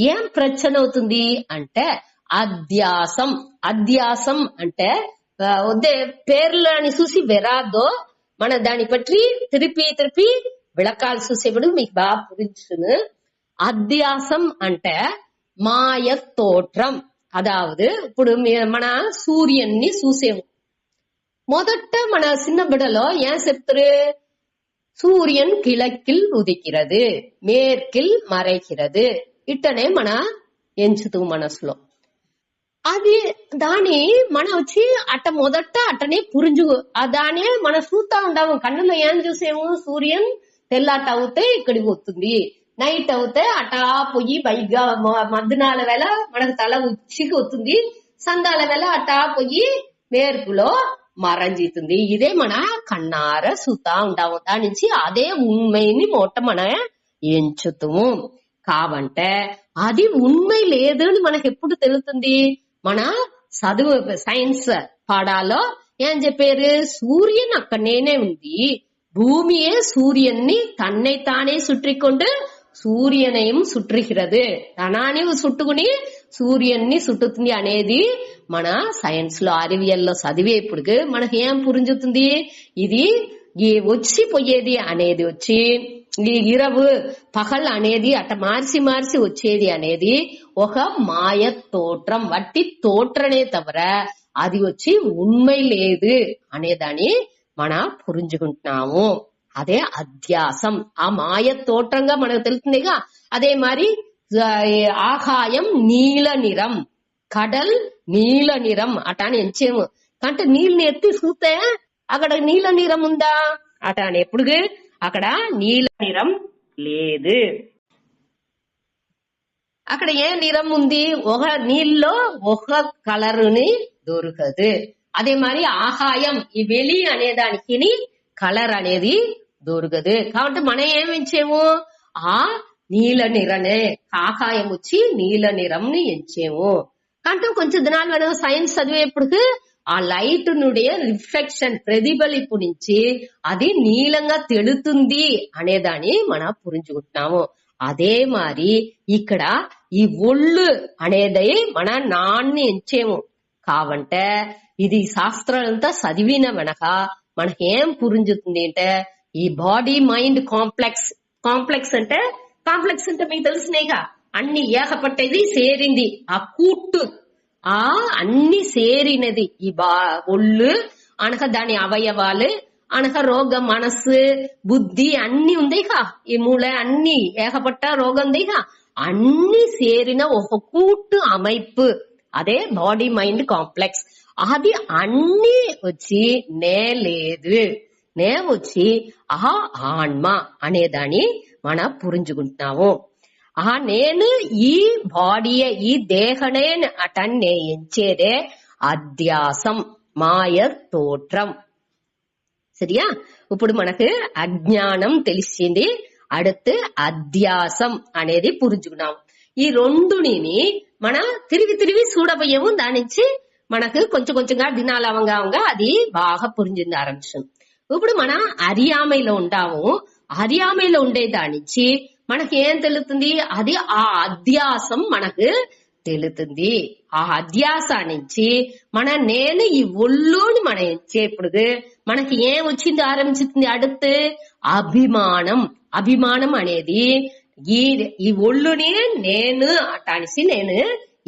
ఏం ప్రచన అవుతుంది అంటే అధ్యాసం అంటే పేర్లని చూసి వెరాదో మన దాని పట్టి తిరిపి విளக்காలు చూసేప్పుడు మీకు బాగా పురించును. అధ్యాసం అంటే మాయ తోற்றம். అదావదు ఇప్పుడు మన సూర్యున్ని చూసేము. మొదట మన చిన్న బిడలో ఏం చెప్తారు, సూర్యన్ కిழக்கில் ఉదికిరదు, మేర్కిల్ మறைகிறது ఇట్టనే మన ఎంచుతూ మనసులో. అది దాని మన వచ్చి మొదట అట్టనే పురించు దానే మన చూస్తా ఉండాము. కన్నులో ఏం చూసేము, సూర్యన్ తెల్లాట అవుతే ఇక్కడికి వస్తుంది, నైట్ అవుతే అటా పోయి పైగా మధ్యాహ్నాల వేళ మనకు తల ఉచ్చికి వస్తుంది, సందాల వేళ అటా పోయి మేర్పులో మరంజీతుంది. ఇదే మన కన్నార సుతా ఉంటాము. దాని నుంచి అదే ఉண்மைని మోట మన ఎంచుతాము. కావంటే అది ఉண்மை లేదు అని మనకు ఎప్పుడు తెలుస్తుంది? మన చదువు సైన్స్ పాడాలో ఏం చెప్పారు? సూర్యన్ అక్కడనే ఉంది, பூமியே சூரியனை தன்னைத்தானே சுற்றிக்கொண்டு సూర్యనయం సుట్రిహిరదు, తనాన్ని సుట్టుకుని సూర్యున్ని సుట్టుతుంది అనేది మన సైన్స్ లో అరివియల్లో చదివేప్పుడు మనకి ఏం పురించుతుంది? ఇది ఈ వచ్చిపోయేది అనేది వచ్చి ఈ ఇరవు పగల్ అనేది అట మార్చి మార్చి వచ్చేది అనేది ఒక మాయ తోట్రం, వట్టి తోట్రనే తవర అది వచ్చి ఉண்மை లేదు అనేదాన్ని మన పురించుకుంటున్నాము. అదే అధ్యాసం. ఆ మాయ తోట్రంగా మనకు తెలుస్తుందిగా. అదే మరి ఆకాయం నీల నిరం, కడల్ నీల నిరం అటాని ఎంచేము. అంటే నీళ్ళని ఎత్తి చూస్తే అక్కడ నీల నిరం ఉందా? అటాని ఎప్పుడు అక్కడ నీల నిరం లేదు. అక్కడ ఏ నిరం ఉంది? ఒక నీళ్ళలో ఒక కలరుని దొరకదు. అదే మరి ఆకాయం ఈ వెలి అనేదానికి కలర్ అనేది దొరకదు. కాబట్టి మనం ఏమించేము? ఆ నీల నిరనే ఆకాయం వచ్చి నీల నిరంని ఎంచేము. అంటే కొంచెం దినాలు మనం సైన్స్ చదివేప్పుడు ఆ లైట్ నుడే రిఫ్లెక్షన్ ప్రతిబలింపు నుంచి అది నీలంగా తెలుతుంది అనేదాన్ని మనం పురించుకుంటున్నాము. అదే మరి ఇక్కడ ఈ ఒళ్ళు అనేది మన నాన్ని ఎంచేము. కావంటే ఇది శాస్త్రాలంతా చదివిన వెనక మనకేం పురించుతుంది అంటే ఈ బాడీ మైండ్ కాంప్లెక్స్. కాంప్లెక్స్ అంటే మీకు తెలిసినాయిగా, అన్ని ఏకపట్టేది సేరింది, ఆ కూట్టు ఆ అన్ని సేరినది ఈ ఒళ్ళు అనక దాని అవయవాలు అనక రోగం మనస్సు బుద్ధి అన్ని ఉందిగా, ఈ మూల అన్ని ఏకపట్ట రోగం ఉందిగా, అన్ని సేరిన ఒక కూట్టు அமைப்பு అదే బాడీ మైండ్ కాంప్లెక్స్. అది అన్ని వచ్చి నే లేదు, నే వచ్చి ఆ ఆన్మ అనేదాన్ని మన పురించుకుంటున్నాము. ఆ నేను ఈ బాడీయే ఈ దేహనే అటన్నే ఎంచేదే అధ్యాసం మాయ తోట్రం. సరియా? ఇప్పుడు మనకు అజ్ఞానం తెలిసింది, அடுத்து అధ్యాసం అనేది పురించుకున్నాం. ఈ రెండుని మన తిరిగి తిరిగి చూడబోయేము. దాని నుంచి మనకు కొంచెం కొంచెంగా దినాలవంగా అది బాగా పురించింది ఆరంభించింది. ఇప్పుడు మన అరియామైలో ఉంటాము. అరియామైలో ఉండే దాని నుంచి మనకి ఏం తెలుస్తుంది? అది ఆ అధ్యాసం మనకు తెలుతుంది. ఆ అధ్యాసా నుంచి మన నేను ఈ ఒళ్ళుని మనం ఎంచేప్పుడు మనకి ఏం వచ్చింది ఆరంభించుతుంది? அடுத்து అభిమానం. అభిమానం అనేది ఈ ఒళ్ళుని నేను అటానిసి నేను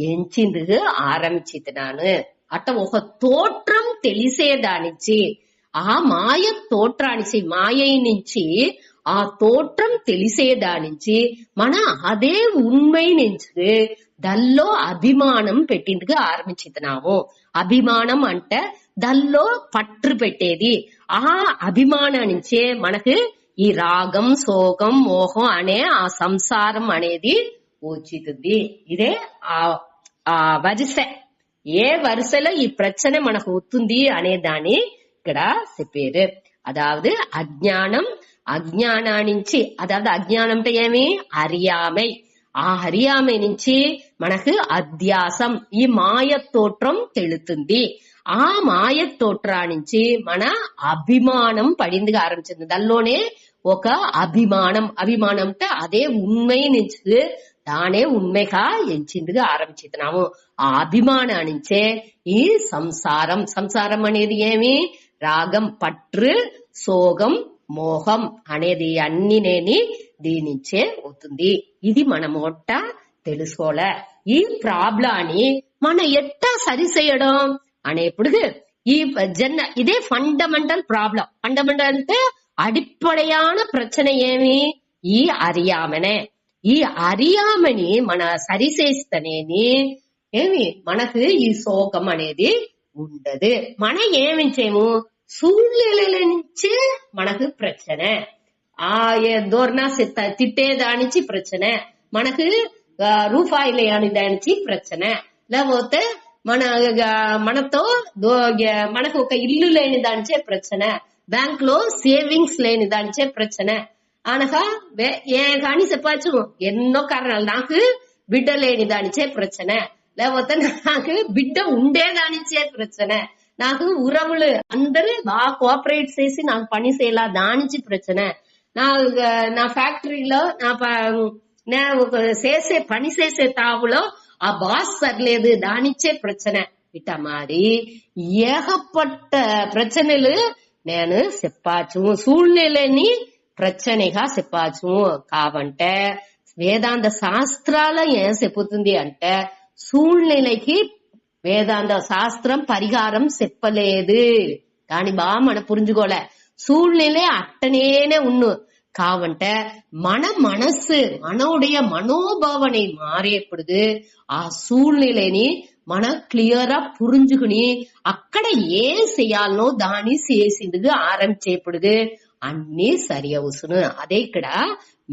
ఎంచింది ఆరంభించుతున్నాను. అట్ట ఒక తోట్రం తెలిసేదానించి ఆ మాయ తోట్రానికి మాయ నుంచి ఆ తోట్రం తెలిసేదానించి మన అదే ఉண்மை నుంచి దల్లో అభిమానం పెట్టిందిగా ఆరంభించుతున్నాము. అభిమానం అంటే దల్లో పట్టు పెట్టేది. ఆ అభిమానం నుంచే మనకు ఈ రాగం శోకం మోహం అనే ఆ సంసారం అనేది వచ్చింది. ఇదే ఆ వరుస. ఏ వరుసలో ఈ ప్రశ్న మనకు వస్తుంది అనే దాన్ని ఇక్కడ చెప్పారు. అదావదు అజ్ఞానం, అజ్ఞానానికి అదావదు అజ్ఞానం అంటే ఏమి? అరియామై. ఆ అరియామై నుంచి మనకు అధ్యాసం ఈ మాయ తోట్రం తెలుతుంది. ఆ మాయ తోట్రా నుంచి మన అభిమానం పడిందిగా ఆరంభించింది. దానిలోనే ఒక అభిమానం. అభిమానం అంటే అదే ఉண்மை నుంచి தானே உண்மைகா ఎంచిందిగా ఆరంభించుతున్నాము. ఆ అభిమానానించే ఈ సంసారం. సంసారం అనేది ఏమి? రాగం పట్టు సోగం మోహం అనేది అన్ని నేని దీనించే అవుతుంది. ఇది మన మొట్ట తెలుసుకోలే. ఈ ప్రాబ్లాన్ని మన ఎట్టా సరిచేయడం అనేప్పుడు ఈ ఇదే ఫండమెంటల్ ప్రాబ్లం. ఫండమెంటల్ అంటే అడిப்படையான ప్రశ్న ఏమి? ఈ అరియామనే. ఈ అరియామని మన సరిచేస్తేనేని ఏమి మనకు ఈ శోకం అనేది ఉండదు. మనం ఏమించేము? సూழ்நிலைల నుంచే మనకు ప్రశ్న. దోర్నా తిట్టేదానికి ప్రச்சனை, మనకు రూపాయలు అనేదానికి ప్రச்சனை, లేకపోతే మనతో మనకు ఒక ఇల్లు లేని దానిచే ప్రச்சனை, బ్యాంక్ లో సేవింగ్స్ లేని దానిచే ప్రச்சனை అనగా కానీ చెప్పచ్చు ఎన్నో కారణాలు. నాకు బిడ్డ లేని దానిచే ప్రச்சனை, లేకపోతే నాకు బిడ్డ ఉండేదానిచే ప్రச்சனை, నాకు ఉరవులు అందరూ బాగా కోఆపరేట్ చేసి నాకు పని చేయాల దానికి ప్రச்சனை, నా ఫ్యాక్టరీలో నా చేసే పని చేసే తావులో ఆ బాస్ సర్లేదు దానిచ్చే ప్రச்சனை. ఇట మారి ఏகப்பட்ட ప్రச்சனைలు నేను చెప్పాచ్చు, సూழ்நிலைని ప్రச்சனைగా చెప్పాచ్చు. కాబట్టి వేదాంత శాస్త్రాల ఏం చెప్పుతుంది అంటే సూழ்நிலைకి వేదాంత శాస్త్రం పరిహారం చెప్పలేదు. దాని బాగా మనం పురించుకోలే. சூழ்நிலை அட்டனேனே உண்ணு காவன்ட்ட மன மனசு மனோடைய மனோபாவனை மாறியப்படுது. ఆ సూழ்நிலைని మనం క్లియర్ గా పురించుకుని అక్కడ ఏం చేయాలనో దాన్ని చేసిందుకు ఆరంభించేప్పుడు అన్ని సరి అవుసును. అదే ఇక్కడ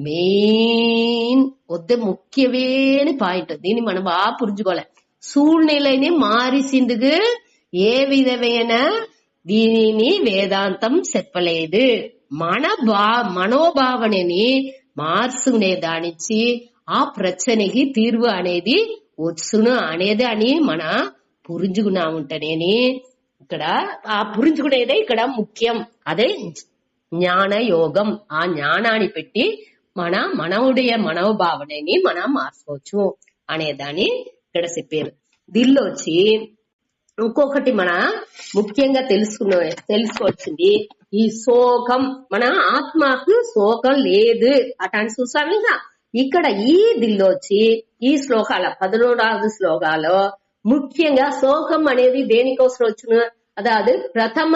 మెయిన్ ముఖ్యమైన పాయింట్. దీన్ని మనం బాగా పురించుకోవాలి. సూழ்நிலைని మారిసిందుకు ఏ విధమైన దీనిని వేదాంతం చెప్పలేదు. మనోభావనని మార్చుకునే దానిచ్చి ఆ ప్రశ్నకి తీర్వు అనేది వచ్చును అనేది అని మన పురించుకున్నా ఉంటేనేని ఇక్కడ ఆ పురించుకునేదే ఇక్కడ ముఖ్యం. అదే జ్ఞాన యోగం. ఆ జ్ఞానాన్ని పెట్టి మనవుடைய మనోభావనని మనం మార్చుకోవచ్చు అనేదాన్ని ఇక్కడ చెప్పారు. దీనిలో వచ్చి ఇంకొకటి మన ముఖ్యంగా తెలుసుకోవాల్సింది ఈ శోకం. మన ఆత్మకు శోకం లేదు అటాన్ని చూసాము. ఇంకా ఇక్కడ ఈ దిల్లో వచ్చి ఈ శ్లోకాల 11వ శ్లోకాలో ముఖ్యంగా శోకం అనేది దేనికోసం వచ్చును, అదాదు ప్రథమ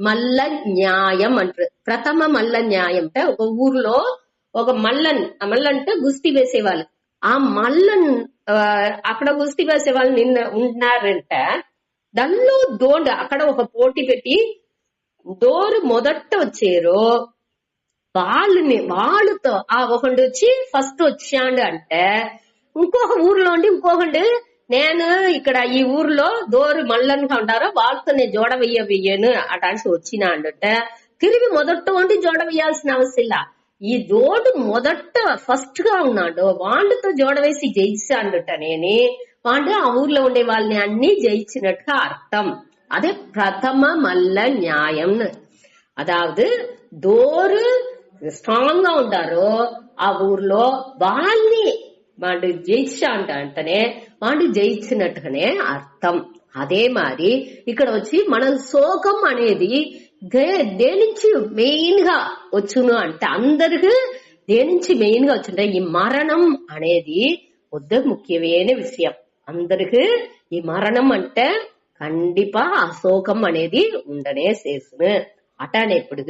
మల్ల న్యాయం అంటారు. ప్రథమ మల్ల న్యాయం అంటే ఒక ఊర్లో ఒక మల్లన్ అంటే గుస్తీ వేసేవాళ్ళు. ఆ మల్లన్ అక్కడ గుస్తీ వేసేవాళ్ళు ఉన్నారంటే దానిలో దోండ అక్కడ ఒక పోటీ పెట్టి డోరు మొదట వచ్చారు వాళ్ళతో ఆ ఒకటి వచ్చి ఫస్ట్ వచ్చాడు అంటే ఇంకొక ఊర్లో ఉండి ఇంకొకటి నేను ఇక్కడ ఈ ఊర్లో డోరు మల్లన్గా ఉంటారో వాళ్ళతో నేను జోడ వెయ్యను అటానికి వచ్చినా అంటే తిరిగి మొదట ఉండి జోడ వేయాల్సిన అవసరం. ఈ జోడు మొదట ఫస్ట్ గా ఉన్నాడు వాళ్ళతో జోడ వేసి జయించాడట. నేనే వాళ్ళు ఆ ఊర్లో ఉండే వాళ్ళని అన్ని జయించినట్టుగా అర్థం. అదే ప్రథమ మల్ల న్యాయం. అదావదు డోరు స్ట్రాంగ్ గా ఉంటారో ఆ ఊర్లో వాళ్ళని వాళ్ళు జయించాడంటనే వాళ్ళు జయించినట్టుగానే అర్థం. అదే మరి ఇక్కడ వచ్చి మన శోకం అనేది దేనించి మెయిన్ గా వచ్చును అంటే అందరికి దేనించి మెయిన్ గా వచ్చుంటే ఈ మరణం అనేది ముఖ్యమైన విషయం. అందరికి ఈ మరణం అంటే కండిపా ఆ శోకం అనేది ఉండనే చేస్తును అటనేప్పుడు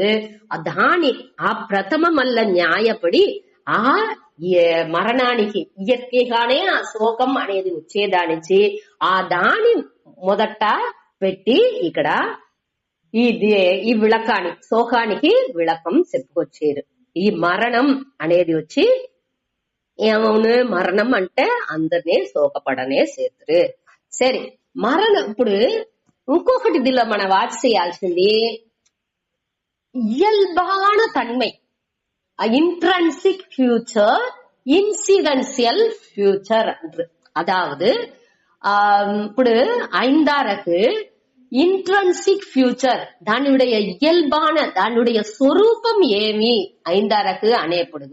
దాని ఆ ప్రథమ మల్ల న్యాయపడి ఆ మరణానికి ఇయర్గానే ఆ శోకం అనేది వచ్చేదానించి ఆ దాని మొదట పెట్టి ఇక్కడ ఈ విళకానికి శోకానికి విళకం చెప్పుకొచ్చారు. ఈ మరణం అనేది వచ్చి ఏమవును, మరణం అంటే అందరినీ శోకపడనే చేతురు. సరే మరణం ఇప్పుడు ఇంకొకటి దీనిలో మన వాచ్ చేయాల్సింది ఇయల్బాన తన్மை. ఇంట్రెన్సిక్ ఫ్యూచర్, ఇన్సిడెన్షియల్ ఫ్యూచర్ అంటారు. அதாவது ఇప్పుడు ஐந்தாருக்கு இன்ட்ரன்சிக் ஃபியூச்சர் దానిடைய ఇయల్బాన దానిடைய స్వరూపం ఏమి ఐந்தாరకు అనేప్పుడు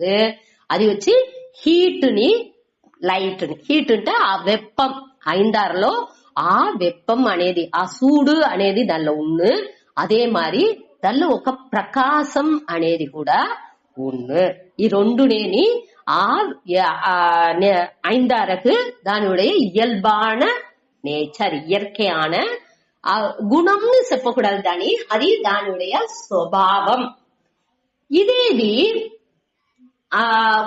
అది వచ్చి హీట్ ని లైట్ ని. హీట్ అంటే ఆ వెప్పం. ఐந்தாరులో ఆ వెప్పం అనేది ఆ సూడు అనేది దానిలో ఉంది. అదే మరి దానిలో ఒక ప్రకాశం అనేది కూడా ఉంది. ఈ రెండునేని ఆ ஐந்தாருக்கு దానిடைய ఇయల్బాన నేచర్ ఇయற்கையான గుణంని చెప్పకూడదు దాని, అది దానిடைய స్వభావం. ఇదేది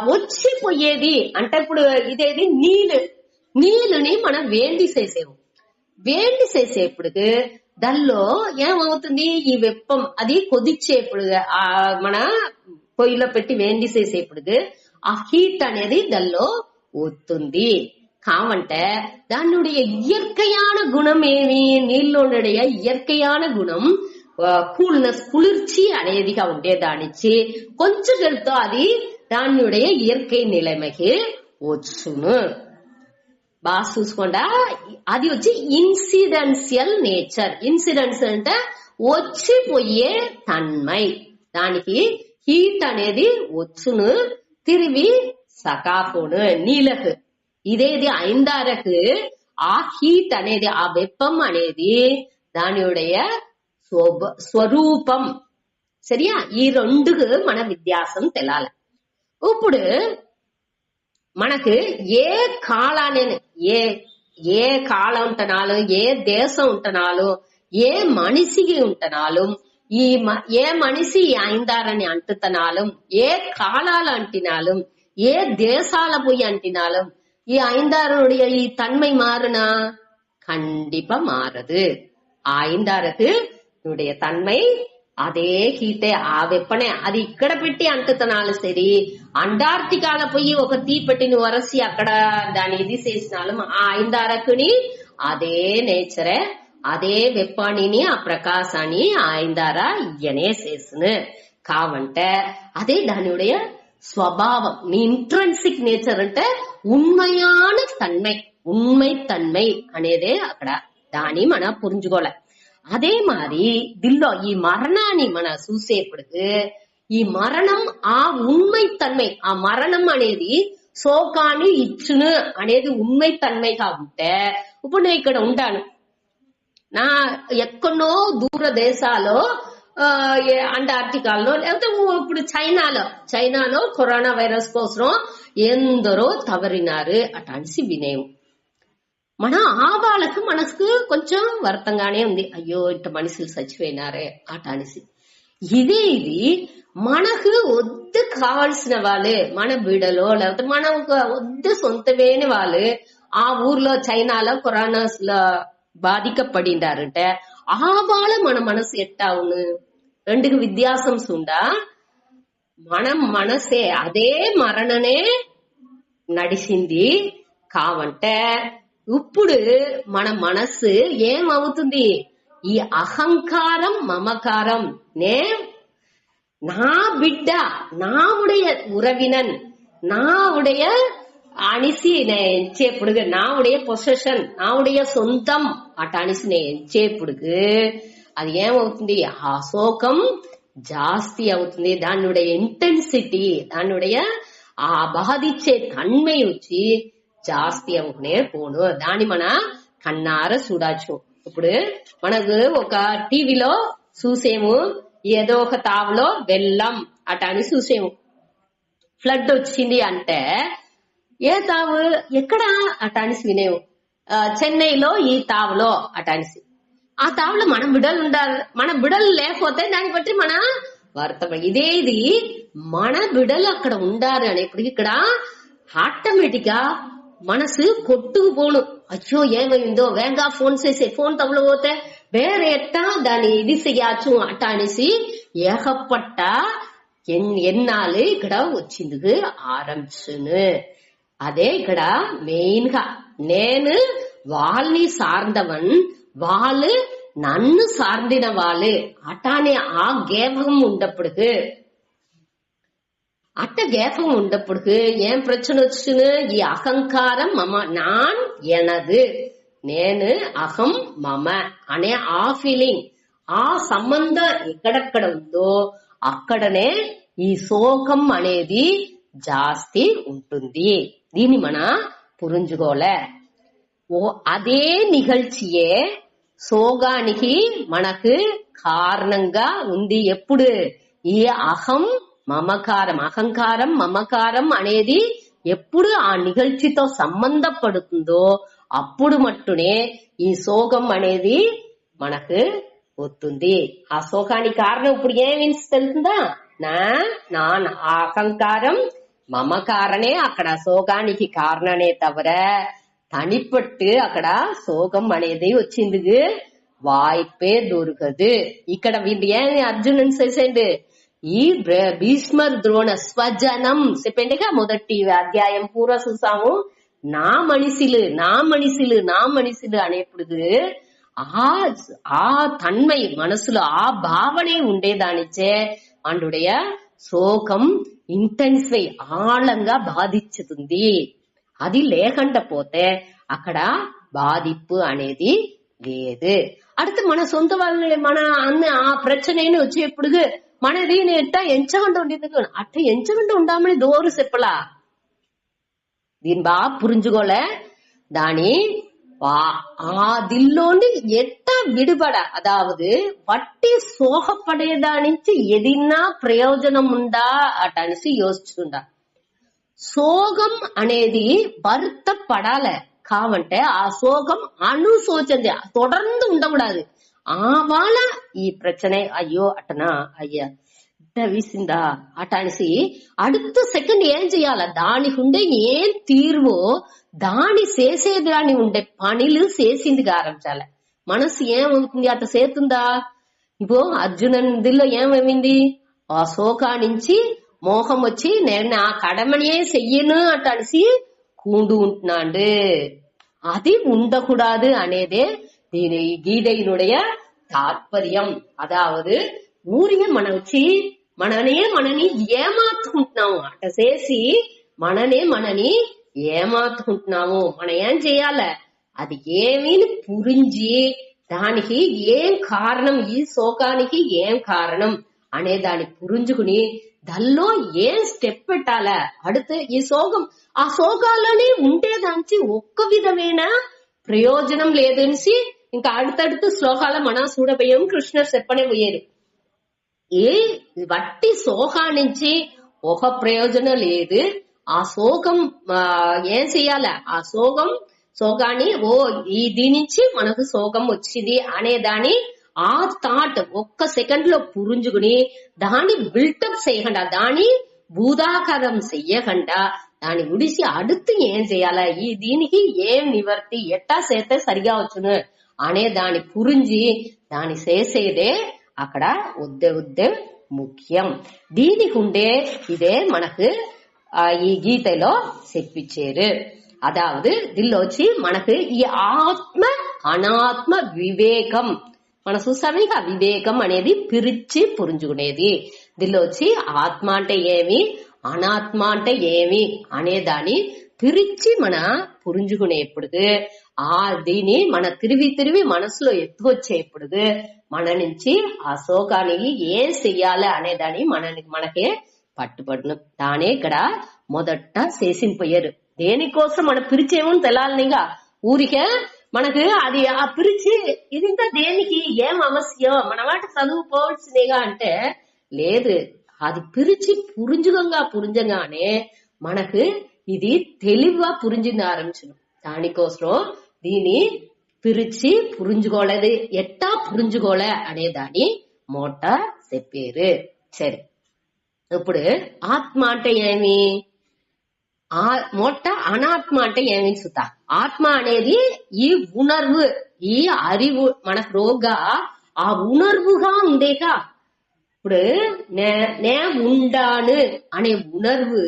వచ్చిపోయేది అంటే ఇప్పుడు ఇదేది నీళ్ళని మనం వేడి చేసేప్పుడు దానిలో ఏమవుతుంది, ఈ వెప్పం అది కొదిచ్చేప్పుడు మన పొయ్యిలో పెట్టి వేండి చేసేప్పుడు ఆ హీట్ అనేది దానిలో వస్తుంది. కావంటే దాన్నుடைய இயற்கையான குணம் ఏమి, నీళ్ళుடைய ఇయర్కైயான గుణం కూల్నెస్, కుளிర్చి అనేదిగా ఉండేదానిచ్చి కొంచెం వెళ్తూ అది దాన్నుடைய ఇయర్కై నిலைமைకి వచ్చును. బాగా చూసుకోండా, అది వచ్చి ఇన్సిడెన్షియల్ నేచర్. ఇన్సిడెన్స్ అంటే వచ్చిపోయే తన్మై. దానికి హీట్ అనేది వచ్చును, తిరిగి సకాపోను నీళ్ళకు. ఇదేది ఐందారకు ఆ హీట్ అనేది, ఆ వెప్పం అనేది దానియుடைய స్వరూపం. சரியா? ఈ రెండుకు మన వ్యత్యాసం తెలాలి. ఇప్పుడు మనకు ఏ కాలాన్ని, ఏ కాలం ఉంటనాలు, ఏ దేశం ఉంటనాలు, ఏ మనిషికి ఉంటనాలు, ఏ మనిషి ఐందారని అంటుతనాலும், ఏ కాలాలు అంటినాலும், ఏ దేశాల పోయి అంటినాலும் ఈ ஐந்தாரனுடைய ఈ தன்மை மாறுனா? கண்டிப்பா மாறுது. ஐந்தாருக்கு தன்மை அதே ஹீటే, ఆ వెప్పనే అది ఇక్కడ పెట్టి అంటుతనాலும் సరి, అంటార్టికాల పోయి ఒక తీపెట్టిని వరసి అక్కడ దాని ఇది చేసినాலும் ఆ ఐందారకుని అదే నేచరే, అదే వెప్పాణిని, ఆ ప్రకాశాన్ని ఐందార ఇయ్యనే చేస్తును. కావంటే అదే దానియుடைய స్వభావం. నీ ఇంట్రెన్సిక్ నేచర్ అంటే ఉన్మయాన తన్మై, ఉన్మై తన్మై అనేదే అక్కడ. దాన్ని మనం పురించుకోలే. అదే మరి దిల్లో ఈ మరణాన్ని మన చూసేప్పటికి ఈ మరణం ఆ ఉన్మై తన్మై, ఆ మరణం అనేది శోకాన్ని ఇచ్చును అనేది ఉన్మై తన్మైగా ఉంటే, ఇప్పుడు నేను ఇక్కడ ఉంటాను, నా ఎక్కడో దూర దేశాల్లో అంటార్టికాలో లేకపోతే ఇప్పుడు చైనాలో కరోనా వైరస్ కోసం ఎందరో తవరినారు అటానిసి వినేము. మన వాళ్ళకు మనసుకు కొంచెం వర్తంగానే ఉంది, అయ్యో ఇంత మనుషులు చచ్చిపోయినారే అటానిసి. ఇది మనకు వద్దు కావాల్సిన వాళ్ళే, మన బిడలో లేకపోతే మన వద్దు సొంతమైన వాళ్ళు ఆ ఊర్లో చైనాలో కరోనా బాధికపడిండారంటే ఆ వాళ్ళ మన మనసు ఎట్టావును? రెండుకు వ్యత్యాసం ఉండా. మనం మనసే అదే మరణనే నడిచింది. కావంటే ఇప్పుడు మన మనసు ఏమవుతుంది? ఈ అహంకారం, మమకారం, నా బిడ్డ, నావుடைய உறவினன், నావుடைய అనిసి నేను ఎంచేపుడుగు, నావుடைய పొసెషన్, నావుடைய సొంతం అట అనిసి నేను ఎంచేపుడుగు అది ఏమవుతుంది? ఆ శోకం జాస్తి అవుతుంది. దాన్నుடைய ఇంటెన్సిటీ, దాన్నుடைய ఆ బాధించే తన్మై వచ్చి జాస్తి అవుకునే పోను. దాన్ని మన కన్నార చూడచ్చు. ఇప్పుడు మనకు ఒక టీవీలో చూసేము, ఏదో ఒక తావులో వెళ్ళం అట అని చూసేము. ఫ్లడ్ వచ్చింది అంటే ఏ తావు ఎక్కడ అట అనిసి వినేము. చెన్నైలో ఈ తావులో అట అనిసి. ఆ తావులో మన బిడలు ఉండాలి. మన బిడలు లేకపోతే దాన్ని బట్టి మన వార్త ఇదేది మన బిడలు అక్కడ ఉండారు అనేప్పటికి ఇక్కడ ఆటోమేటిక్ గా మనసు కొట్టుకుపోను. అచ్చో ఏమైందో వేగా ఫోన్ చేసే, ఫోన్ తవలో పోతే వేరే ఎట్టా దాన్ని ఇది చెయ్యచ్చు అట్ట అనేసి ఏకపట్ట ఎన్నాళ్ళు ఇక్కడ వచ్చింది ఆరంభించును. అదే ఇక్కడ మెయిన్ గా నేను వాళ్ళని సార్ந்தவன், వాళ్ళు నన్ను సార్ందిన వాళ్ళు అటానే ఆ గేపం ఉండప్పుడు, అట్ట గేపం ఉండప్పుడు ఏం ప్రశ్న వచ్చును? ఈ అహంకారం మమ, నాన్ ఎనదు, నేను అహం మమ అనే ఆ ఫీలింగ్, ఆ సంబంధం ఎక్కడెక్కడ ఉందో అక్కడనే ఈ శోకం అనేది జాస్తి ఉంటుంది. దీన్ని మన పురించుకోలే. అదే నిகழ்ச்சியே సోగానికి మనకు కారణంగా ఉంది. ఎప్పుడు? ఈ అహం మమకారం, అహంకారం మమకారం అనేది ఎప్పుడు ఆ నిகழ்ச்சிతో సంబంధపడుతుందో అప్పుడు మట్టునే ఈ శోకం అనేది మనకు వస్తుంది. ఆ శోకానికి కారణం ఇప్పుడు ఏమి తెలుస్తుందా? నా అహంకారం మమకారనే అక్కడ శోకానికి కారణనే తవర తనిపట్టు అక్కడ శోకం అనేది వచ్చింది వాய்ப்பே దొరకదు. ఇక్కడ వీళ్ళు ఏమి అర్జునుని చేసేయండి, ఈ భీష్మర్ ద్రోణ స్వజనం చెప్పండిగా మొదటి అధ్యాయం పూర్వ చూసాము. నా మనిషిలు నా మనిషిలు నా మనిషిలు అనేప్పుడు ఆ తన్మై మనసులో ఆ భావనే ఉండేదానిచే అండుடைய శోకం ఇంటెన్సిఫై ఆళంగా బాధించుతుంది. అది లేకుండా పోతే అక్కడ బాధింపు అనేది లేదు. அடுத்து మన సొంత వాళ్ళ మన అన్న ఆ ప్రச்சனைன்னு వచ్చేప్పుడు మనది ఎట్టా ఎంచకుండా ఉండేది అట్ట ఎంచకుండా ఉండామని దోరు చెప్పలా. దీని బాగా పురించుకోలే. దాని ఆ దిల్లోండి ఎట్టా విడుబడ అదావదు వట్టి సోహపడేదానించి ఎదిన్నా ప్రయోజనం ఉందా అటనిసి యోచిచుండా. సోగం అనేది భర్త పడాల కావంటే ఆ సోగం అనుసోచంది தொடர்ந்து ఉండకూడదు. ఆవాళ ఈ ప్రச்சனை అయ్యో అటనా అయ్యా ఇట్ట వీసిందా అటనిసి அடுத்த సెకండ్ ఏం చెయ్యాల దానికి ఉండే ఏం తీర్వో దాని చేసేదాని ఉండే పనులు చేసింది ఆరంభించాల. మనసు ఏమవుతుంది అట్ట చేతుందా? ఇగో అర్జునుడిలో ఏమైంది? ఆ శోకానించి మోహం వచ్చి నేను ఆ కడమనే చెయ్యను అటనిసి కూండు ఉంటున్నాడు. అది ఉండకూడదు అనేదే దీని గీதையினுடைய తాత్పర్యం. అదావదు ఊరిగా మనం వచ్చి మనని ఏమాత్తుకుంటున్నాము అట చేసి మనని ఏమాత్తుకుంటున్నాము. మనం ఏం చెయ్యాల అది ఏమీ పురించి దానికి ఏం కారణం ఈ శోకానికి ఏం కారణం అనే దాన్ని పురించుకుని దానిలో ఏం స్టెప్ పెట్టాల. அடுத்து ఈ శోకం ఆ శోకాలని ఉండేదానికి ఒక్క విధమైన ప్రయోజనం లేదనిసి ఇంకా அடுத்தடுத்து శ్లోకాల మన చూడబోయాం. కృష్ణుడు చెప్పనే పోయారు ఏ వట్టి శోకానించి ఒక ప్రయోజనం లేదు. ఆ శోకం ఏం చెయ్యాల ఆ శోకాన్ని ఈ దీని నుంచి మనకు శోకం వచ్చింది అనే దాని ఆ థాట్ ఒక్క సెకండ్ లో పురించుకుని దాన్ని బిల్టప్ చేయకుండా దాన్ని భూదాకారం చెయ్యకుండా దాన్ని ఉడిసి அடுத்து ఏం చేయాల ఈ దీనికి ఏం నివర్తి ఎట్టా చేస్తే సరిగా వచ్చును అనే దాన్ని పురించి దాన్ని చేసేదే అక్కడ ఉద్దే ముఖ్యం. దీనికి ఉండే ఇదే మనకు ఈ గీతలో చెప్పించారు. అదావదు దీనిలో వచ్చి మనకు ఈ ఆత్మ అనాత్మ వివేకం మనం చూసాము. ఇక వివేకం అనేది పిరిచి పురించుకునేది. దీనిలో వచ్చి ఆత్మ అంటే ఏమి అనాత్మ అంటే ఏమి అనే దాన్ని పిరిచి మన పురించుకునేప్పుడు దీని మన తిరిగి మనసులో ఎత్తుకొచ్చేప్పుడు మన నుంచి ఆ శోకానికి ఏం చెయ్యాలి అనే దాన్ని మనకే పట్టుబడును. దానే ఇక్కడ మొదట చేసింపోయారు. దేనికోసం మన పిరిచేమని తెలాలినిగా ఊరికే మనకు అది ఆ పిరిచి ఇదింత దేనికి ఏం అవశ్యం మన మాట చదువుకోవాల్సినగా అంటే లేదు. అది పిరిచి పురింజగానే మనకు ఇది తెలివిగా పురింజింది ఆరంభించను. దానికోసం దీన్ని పిరిచి పురించుకోలేదు ఎట్టా పురించుకోలే అనే దాన్ని మోట చెప్పారు. సరే ఇప్పుడు ఆత్మ అంటే ఏమి మొట్ట అనాత్మ అంటే ఏమి సుతా. ఆత్మ అనేది ఈ ఉణర్వు ఈ అరివు మనకు రోగా ఆ ఉణర్వుగా ఉండేగా. ఇప్పుడు నే ఉండాను అనే ఉణర్వు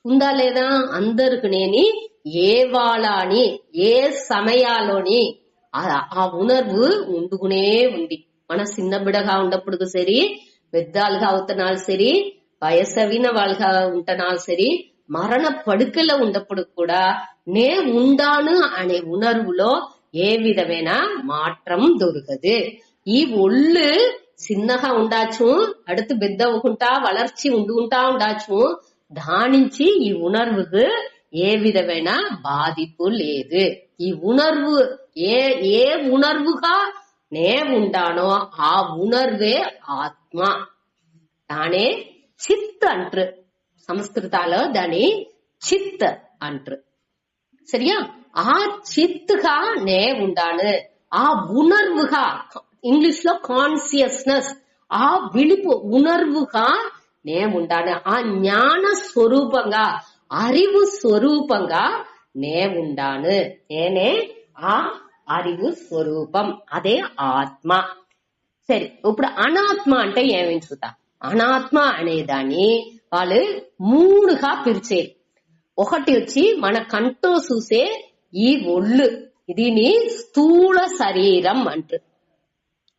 ఉందా లేదా అందరికి నేని ఏ వాళ్ళని ఏ సమయాల్లోని ఆ ఉణర్వు ఉండుకునే ఉంది. మన చిన్న బిడగా ఉన్నప్పుడు సరి పెద్దాలుగా అవుతున్నాళ్ళు సరి వయసవిన వాళ్ళగా ఉంటున్నాళ్ళు సరి మరణ పడుకలో ఉన్నప్పుడు కూడా నే ఉండాను అనే ఉణర్వులో ఏ విధమైన మాత్రం దొరకదు. ఈ ఒళ్ళు చిన్నగా ఉండాచ్చు அடுத்து పెద్దవుకుంటా వளர்ச்சி ఉండుకుంటా ఉండాచ్చు. దానించి ఈ ఉణర్వుకు ఏ విధమైన బాధింపు లేదు. ఈ ఉణర్వు ఏ ఉణర్వుగా నే ఉండానో ఆ ఉణర్వే ఆత్మ. దానే చిత్ అంటారు సంస్కృతాలో. దాని చిత్ అంటారు சரியா. ఆ చిత్తుగా నే ఉండాను ఆ ఉణర్వుగా ఇంగ్లీష్ లో కాన్షియస్నెస్ ఆ విలుపు ఉణర్వుగా నే ఉండాను. ఆ జ్ఞాన స్వరూపంగా அறிவு స్వరూపంగా నే ఉండాను. నేనే ఆ அறிவு స్వరూపం అదే ఆత్మ. సరే ఇప్పుడు అనాత్మ అంటే ఏమి చూద్దాం. అనాత్మ అనేదాన్ని వాళ్ళు 3గా పిలిచేది. ఒకటి వచ్చి మన కంటో చూసే ఈ ఒళ్ళు, దీని స్థూల శరీరం అంటారు.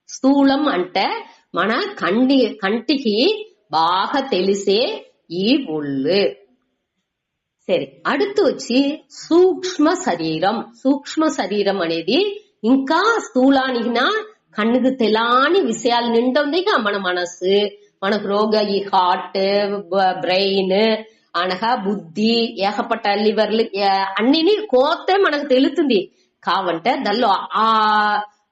స్థూలం అంటే మన కంటికి బాగా తెలిసే ఈ ఒళ్ళు. సరే, அடுத்து వచ్చి సూక్ష్మ శరీరం. సూక్ష్మ శరీరం అనేది ఇంకా స్థూలానికి కన్నుకు తెలాని విషయాలు నిండుంది. మన మనసు, మనకు రోగ, ఈ హార్ట్, బ్రెయిన్, అనగా బుద్ధి, ఏకపట్ట లివర్లు అన్నిని కోతే మనకు తెలుస్తుంది. కావంటే దానిలో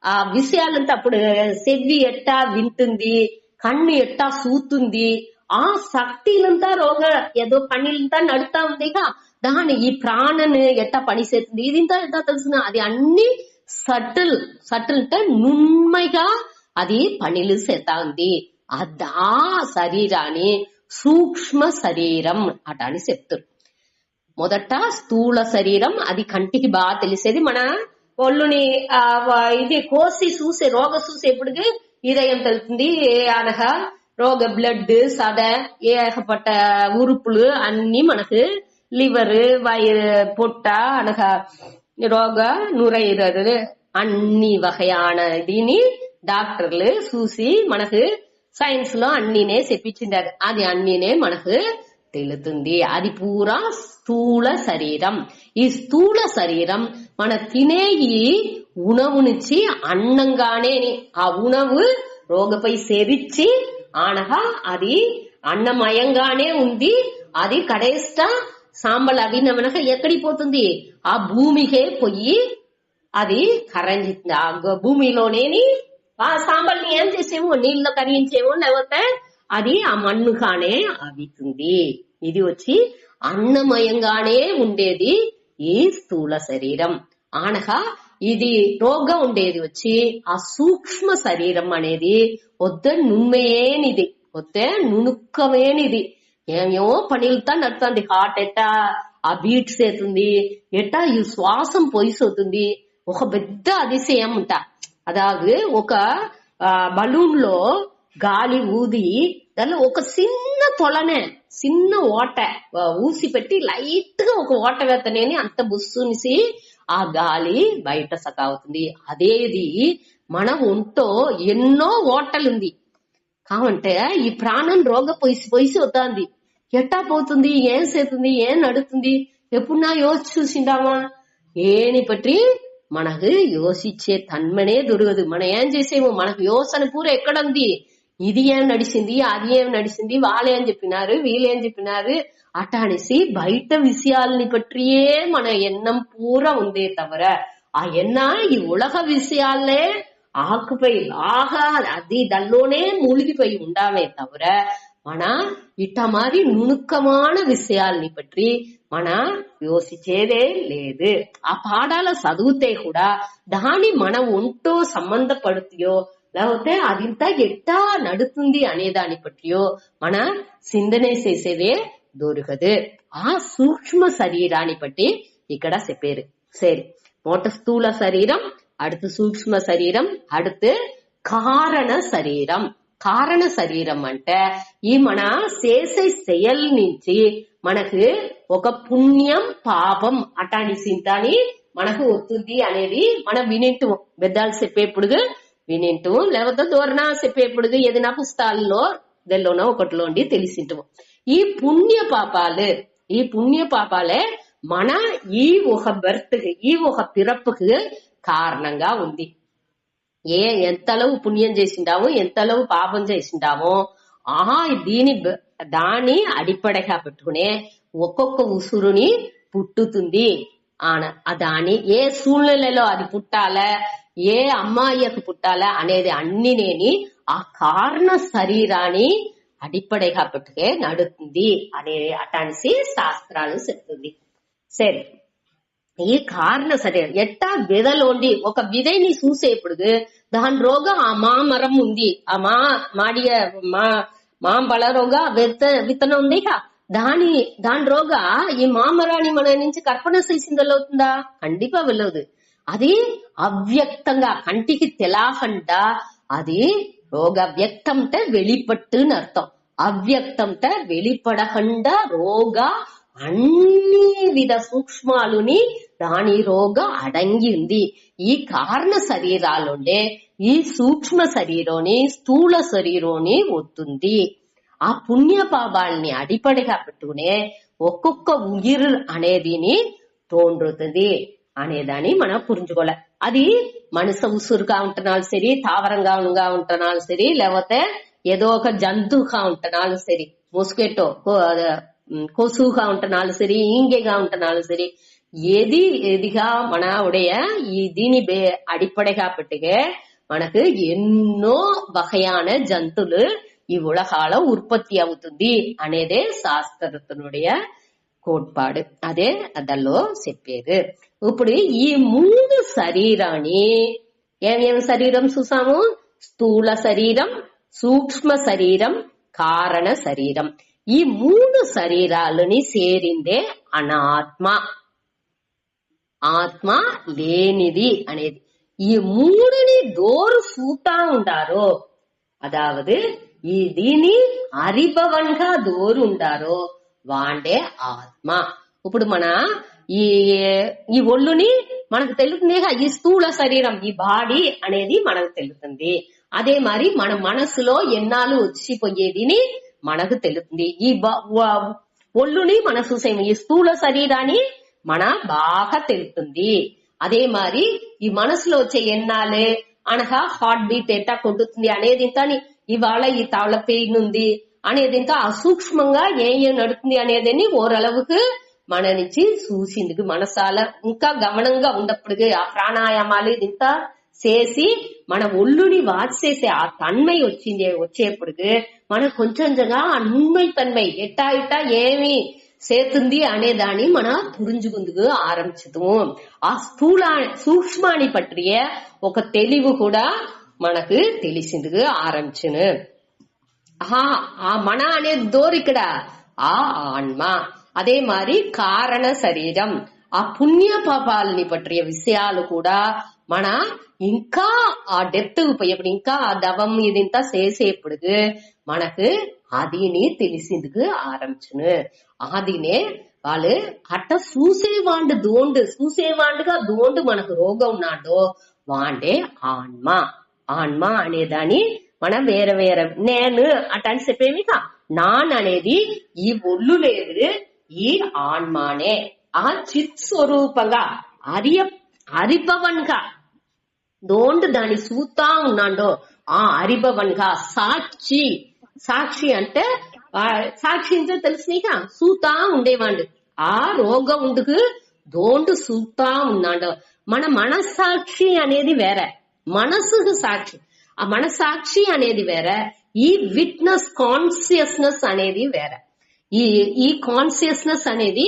ఆ విషయాలంతా అప్పుడు చెవి ఎట్టా వింటుంది, కన్ను ఎట్టా చూస్తుంది, ఆ శక్తిలంతా రోగ ఏదో పనిలంతా నడుతా ఉందిగా, దాని ఈ ప్రాణను ఎట్టా పనిచేస్తుంది, ఇదింతా ఎట్టా తెలుసు. అది అన్ని సటిల్ అంటే నున్మైగా అది పనిలు చేస్తా ఉంది. ఆ శరీరాన్ని సూక్ష్మ శరీరం అట అని చెప్తారు. మొదట స్థూల శరీరం, అది కంటికి బాగా తెలిసేది. మన ఒళ్ళుని ఇది కోసి చూసే రోగ చూసేప్పటికి ఇదయం తెలుస్తుంది. అనగా రోగ బ్లడ్, సద, ఏకపట్ట ఉరుపులు అన్ని మనకు లివర్, పొట్ట, అనగా రోగ நுரையீரல் అన్ని వகையான దీని డాక్టర్లు చూసి మనకు సైన్స్ లో అన్నినే చెప్పించిండారు. అది అన్నినే మనకు తెలుతుంది. అది పూరా స్థూల శరీరం. ఈ స్థూల శరీరం మన తినే ఈ ఉణవు నుంచి అన్నంగానే ఆ ఉణవు రోగపై సేరిచ్చి అనగా అది అన్నమయంగానే ఉంది. అది కడేస్ట సాంబల్ అవి మనక ఎక్కడికి పోతుంది, ఆ భూమికే పోయి అది కరంజిస్తుంది. ఆ భూమిలోనేని ఆ సాంబల్ని ఏం చేసేమో నీళ్ళలో కరిగించేమో, లేకపోతే అది ఆ మన్నుగానే అవితుంది. ఇది వచ్చి అన్నమయంగానే ఉండేది ఈ స్థూల శరీరం. అనగా ఇది రోగ ఉండేది వచ్చి ఆ సూక్ష్మ శరీరం అనేది వద్ద నున్మయేనిది, వద్ద నుణుక్కమేనిది. ఏమేమో పనిలతో నడుతుంది. హార్ట్ ఎట్టా ఆ బీట్స్ అవుతుంది, ఎట్టా ఈ శ్వాసం పొయిసవుతుంది. ఒక పెద్ద అతిశయం ఉంటా. అదాగు ఒక బలూన్ లో గాలి ఊది దానిలో ఒక చిన్న తొలనే, చిన్న ఓట ఊసి పెట్టి లైట్ గా ఒక ఓట వేతనేని అంత బుస్సునిసి ఆ గాలి బయట సకావుతుంది. అదేది మన ఒంటో ఎన్నో ఓటలుంది. కావంటే ఈ ప్రాణం రోగ పొయిసి అవుతుంది. ఎట్టా పోతుంది, ఏం చేతుంది, ఏం నడుతుంది, ఎప్పుడున్నా యోచి చూసిందామా? ఏని పట్టి మనకు యోచించే తన్మనే దొరకదు. మనం ఏం చేసేమో మనకు యోచన పూర ఎక్కడుంది, ఇది ఏం నడిచింది, అది ఏం నడిచింది, వాళ్ళేం చెప్పినారు, వీళ్ళేం చెప్పినారు అట్ట అనేసి బయట విషయాలని పట్టియే మన ఎన్నం పూర ఉందే తవర ఆ ఎన్న ఈ ఉలగ విషయాలే ఆకుపోయి బాగా అది దానిలోనే మూలిగిపోయి ఉండామే తవర మన ఇట్ట మాది నుణుక్కమాన విషయాల్ని పట్టి మన యోచించేదే లేదు. ఆ పాఠాల చదివితే కూడా దాని మన ఒంటో సంబంధపడుతుందో లేకపోతే అదింత ఎట్టా నడుతుంది అనే దాన్ని పట్టియో మన చిందనే చేసేదే దొరకదు. ఆ సూక్ష్మ శరీరాన్ని పట్టి ఇక్కడ చెప్పారు. సరే, మోట స్థూల శరీరం, அடுத்து సూక్ష్మ శరీరం, அடுத்து కారణ శరీరం. కారణ శరీరం అంటే ఈ మన చేసే செயல் నుంచి మనకు ఒక పుణ్యం పాపం అటాని సింతాని మనకు వస్తుంది అనేది మనం వినింటు, పెద్దలు చెప్పేప్పుడు వినింటు, లేకపోతే దూరణ చెప్పేప్పుడు ఏదైనా పుస్తకాల్లో దెల్లోనో ఒకటిలోండి తెలిసింటాము. ఈ పుణ్య పాపాలే మన ఈ ఒక బర్త్ ఈ ఒక పిరప్పుకు కారణంగా ఉంది. ఎంతలవు పుణ్యం చేసిండామో ఎంతలవు పాపం చేసిండామో దాని అడిపడగా పెట్టుకునే ఒక్కొక్క ఉసురుని పుట్టుతుంది. దాని ఏ సూళ్ళలో అది పుట్టాలా, ఏ అమ్మాయికి పుట్టాలా అనేది అన్ని నేని ఆ కారణ శరీరాన్ని అడిపడగా పెట్టుకే నడుతుంది అనే అటాన్సి శాస్త్రాలు చెప్తుంది. సరే, ఈ కారణ శరీరం ఎట్టా విదలోండి ఒక విதைని చూసేప్పుడు దాని రోగం ఆ మామరం ఉంది, ఆ మాడియ మాంబళ రోగ విత్తనం ఉంది. దాని రోగ ఈ మామరాన్ని మన నుంచి కర్పణ చేసింది వెళ్ళవుతుందా? కండిపా వెళ్ళదు. అది అవ్యక్తంగా కంటికి తెలాకుండా అది రోగ వ్యక్తం అంటే வெளிப்பட்டுன்னு అర్థం. అవ్యక్తంత వెలిపడకండ రోగ అన్ని విధ సూక్ష్మాలుని దాని రోగ అడంగి ఉంది. ఈ కారణ శరీరాలుండే ఈ సూక్ష్మ శరీరోని స్థూల శరీరోని ఒత్తుంది. ఆ పుణ్య పాపాలని అడిపడిగా పెట్టుకునే ఒక్కొక్క ఉయిర్ అనేదిని తోండ్రుతుంది అనేదాన్ని మనం పురించుకోవాలి. అది మనుష ఉసురుగా ఉంటున్నాళ్ళు సరి, తావరంగా ఉంటున్నాళ్ళు సరి, లేకపోతే ఏదో ఒక జంతువుగా ఉంటున్నాళ్ళు సరి, మోస్కెటో கொசுகா ఉంటున్నాళ్ళు సరి, ఈంగేగా ఉంటున్నాళ్ళు సరి, எதிகா మన உடைய దీని அடிப்படைகா பட்டுக మనకు ఎన్నో వகையான జంతువులు ఈ ఉలగాల ఉత్పత్తి అవుతుంది అనేదే శాస్త్రజ్ఞుடைய కోట్పాడు. అదే అదల్లో చెప్పేది. ఇప్పుడు ఈ 3 శరీరాన్ని ఏమేమి శరీరం చూసాము? స్థూల శరీరం, సూక్ష్మ శరీరం, కారణ శరీరం. ఈ 3 శరీరాలని సేరిందే అనాత్మ. ఆత్మ లేనిది అనేది. ఈ 3ని దోరు సూతా ఉండారో, అదావదు ఈ దీని అరిభవన్గా దోరు ఉండారో వాండే ఆత్మ. ఇప్పుడు మన ఈ ఒళ్ళుని మనకు తెలుస్తుంది, ఈ స్థూల శరీరం ఈ బాడీ అనేది మనకు తెలుస్తుంది. అదే మరి మన మనసులో ఎన్నాళ్ళు వచ్చిపోయేదిని మనకు తెలుస్తుంది. ఈ ఒళ్ళుని మనం చూసేము, ఈ స్థూల శరీరాన్ని మన బాగా తెలుస్తుంది. అదే మరి ఈ మనసులో వచ్చే ఎన్నాలే అనగా హార్ట్ బీట్ ఎట్టా కొట్టుతుంది అనేది ఇంకా ఇవాళ ఈ తాళ పెయిన్ ఉంది అనేది ఇంకా అసూక్ష్మంగా ఏం నడుతుంది అనేది ఓరளவுக்கு మన నుంచి చూసింది. మనసాల ఇంకా గమనంగా ఉన్నప్పుడు ఆ ప్రాణాయామాలు ఇంత చేసి మన ఒళ్ళుని వాచేసే ఆ తన్మై వచ్చేప్పుడు మనకు కొంచెంగా ఆ నున్మై తన్మై ఎట్టా ఇట్టా ఏమి చేతుంది అనేదాన్ని మన పురించుకుందుకు ఆరంభించదు. ఆ సూక్ష్మాన్ని పట్టియ ఒక తెలివి కూడా మనకు తెలిసిందుకు ఆరంభించును. ఆ మన అనేది దోరు ఇక్కడ ఆ ఆత్మ. అదే మరి కారణ శరీరం ఆ పుణ్య పాపాలని పట్టియ విషయాలు కూడా మన ఇంకా ఆ డెప్త్ పోయేప్పుడు ఇంకా ఆ దవం ఇదింత చేసేప్పుడు మనకు అదిని తెలిసిందుకు ఆరంభించును. అదినే వాళ్ళు అట్ట చూసేవాండుగా దోండు మనకు రోగం ఉన్నాడో వాండే ఆన్మ. ఆన్మ అనేదాన్ని మనం వేరే వేరే నేను అటని చెప్పేవి నాన్ అనేది ఈ ఒళ్ళు లేదు, ఈ ఆన్మానే ఆ చిత్ స్వరూపంగా అరిభవన్గా దోండు దాని సూతా ఉన్నాడో ఆ అరిభవన్గా సాక్షి. సాక్షి అంటే సాక్షి అంటే తెలిసినాక సూతా ఉండేవాడు. ఆ రోగం ఉండుకు దోండు సూతా ఉన్నాడు. మన మనస్సాక్షి అనేది వేరే, మనసుకు సాక్షి. ఆ మనసాక్షి అనేది వేరే, ఈ విట్నెస్ కాన్షియస్నెస్ అనేది వేరే. ఈ కాన్షియస్నెస్ అనేది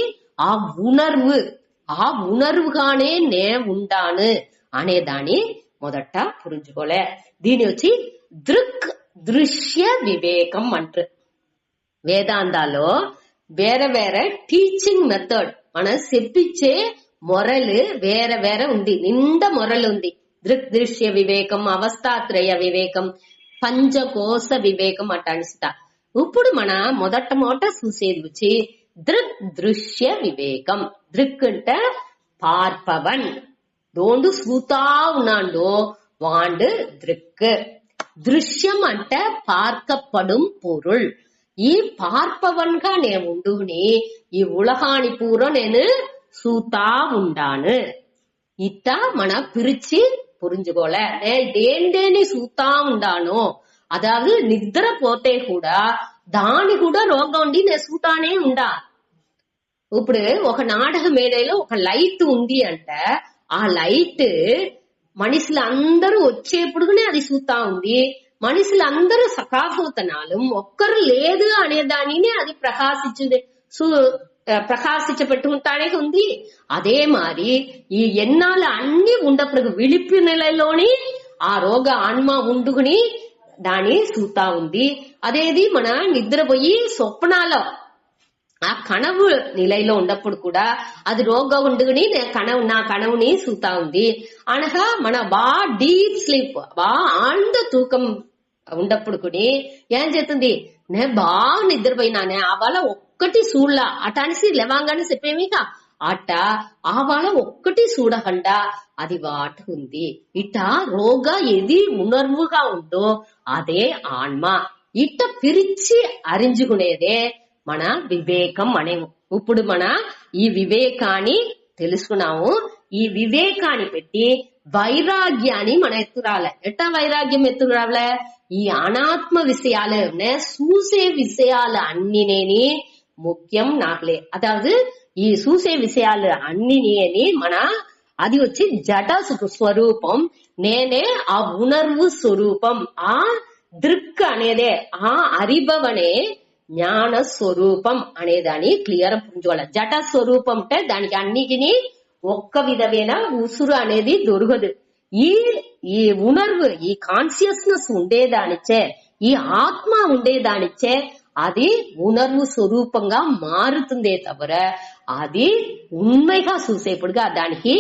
ఆ ఉణర్వుగానే నే ఉండాను అనేదాన్ని మొదట పురించుకోలే. దీని వచ్చి దృక్ దృశ్య వివేకం అంటారు. వేదాంతాలో వేరే వేరే టీచింగ్ మెథడ్ మనం చెప్పించే మొరలు వేరే వేరే ఉంది, నిండా మొరలు ఉంది. దృక్ దృశ్య వివేకం, అవస్థాత్రయ వివేకం, పంచకోశ వివేకం అనిస్తా. ఇప్పుడు మన మొదట చూసేది వచ్చి దృక్ దృశ్య వివేకం. దృక్ అంటే பார்ப்பவன், దోండు సూతా ఉన్నాడో వాండు దృక్. దృశ్యం అంటే பார்க்கப்படும் பொருள். ఈ பார்ப்பவన్గా నేను ఉండుని ఈ ఉలహాని పూర నేను సూతా ఉండాను. ఇట్ట మన పిరిచి పురించుకోలే. దేని సూతా ఉండానో, అదాவது నిద్ర పోతే కూడా దాని కూడా రోగం ఉండి నేను సూతానే ఉండా. ఇప్పుడు ఒక నాటక మేడలో ఒక లైట్ ఉంది అంటే ఆ లైట్ మనుషులందరూ వచ్చేప్పుడునే అది సూతా ఉంది. మనుషులందరూ సకాశోతనాలు ఒక్కరు లేదు అనే దానిని అది ప్రకాశించబెట్టుకుంటానే ఉంది. అదే మరి ఈ ఎన్నాళ్ళు అన్ని ఉండప్పుడు విలిపి నెలలోని ఆ రోగ ఆన్మ ఉండుకుని దాని సూతా ఉంది. అదేది మన నిద్రపోయి స్వప్నాలో ఆ కనవు నిలయలో ఉన్నప్పుడు కూడా అది రోగ ఉండుకుని నా కనవుని సూతా ఉంది అనగా మన బాగా డీప్ స్లీప్ బాగా ఆండ తూకం ఉన్నప్పుడు కూడా ఏం చేస్తుంది, నే బాగా నిద్రపోయినానే ఆవాల ఒక్కటి చూడలా అట అనేసి లేవాగానే చెప్పేమిగా అట ఆవాల ఒక్కటి చూడకుండా అది వాటుకుంది. ఇట రోగ ఏది ఉణర్వుగా ఉందో అదే ఆన్మ. ఇట్ట పిరిచి అరించుకునేదే మన వివేకం అనేము. ఇప్పుడు మన ఈ వివేకాన్ని తెలుసుకున్నాము. ఈ వివేకాన్ని పెట్టి వైరాగ్యాన్ని మన ఎత్తురాలే. ఎట్టా వైరాగ్యం ఎత్తురాలే? ఈ అనాత్మ విషయాలు చూసే విషయాలు అన్నినేని ముఖ్యం నాకులే. అదావదు ఈ చూసే విషయాలు అన్నిని మన అది వచ్చి జట స్వరూపం, నేనే ఆ ఉణర్వు స్వరూపం. ఆ దృక్ అనేదే ఆ అరిభవనే జ్ఞాన స్వరూపం అనేదాన్ని క్లియర్ పుంజుకోవాలి. జట స్వరూపం అంటే దానికి అన్నిటినీ ఒక్క విధమైన ఉసురు అనేది దొరకదు. ఈ ఉణర్వు ఈ కాన్షియస్నెస్ ఉండేదానిచ్చే, ఈ ఆత్మ ఉండేదానిచ్చే అది ఉణర్వు స్వరూపంగా మారుతుందే తవిర అది ఉண்மைగా చూసేప్పుడుగా దానికి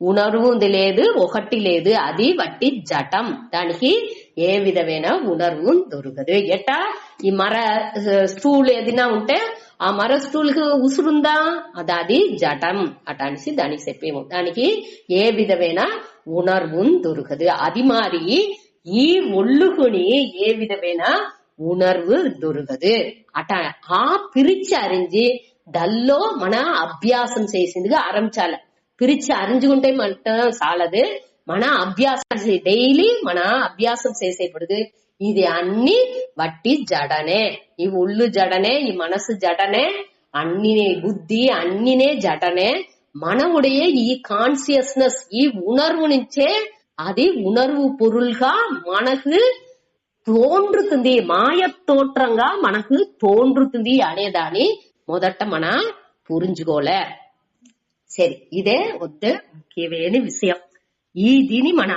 ఉణర్వు ఉంది లేదు, ఒకటి లేదు. అది వట్టి జటం. దానికి ఏ విధమైన ఉణర్వు దొరకదు. ఎట్టా ఈ మర స్టూల్ ఏదైనా ఉంటే ఆ మర స్టూల్ కు ఉసురుందా? అది జటం అట అనేసి దానికి చెప్పేము. దానికి ఏ విధమైన ఉణర్వు దొరకదు. అది మారి ఈ ఒళ్ళుకుని ఏ విధమైన ఉణర్వు దొరకదు. అట ఆ పిరిచి అరించి దల్లో మన అభ్యాసం చేసిందిగా ఆరంభించాలి. పిరిచి అరించుకుంటే మన చాలదు. మన అభ్యాసం డైలీ మన అభ్యాసం చేసేప్పుడు ఇది అన్ని వట్టి జడనే. ఈ ఒళ్ళు జడనే, ఈ మనసు జడనే, అన్నినే బుద్ధి అన్నినే జడనే. మనముடைய ఈ కాన్షియస్నెస్ ఈ ఉణర్వు నుంచే అది ఉణర్వు పొరుల్గా మనకు తోండ్రుతుంది. మాయ తోట్రంగా మనకు తోండ్రుతుంది అనేదాన్ని మొదట మన పురించుకోలే. సరే, ఇదే వద్ద ముఖ్యమైన విషయం. ఈ దీని మన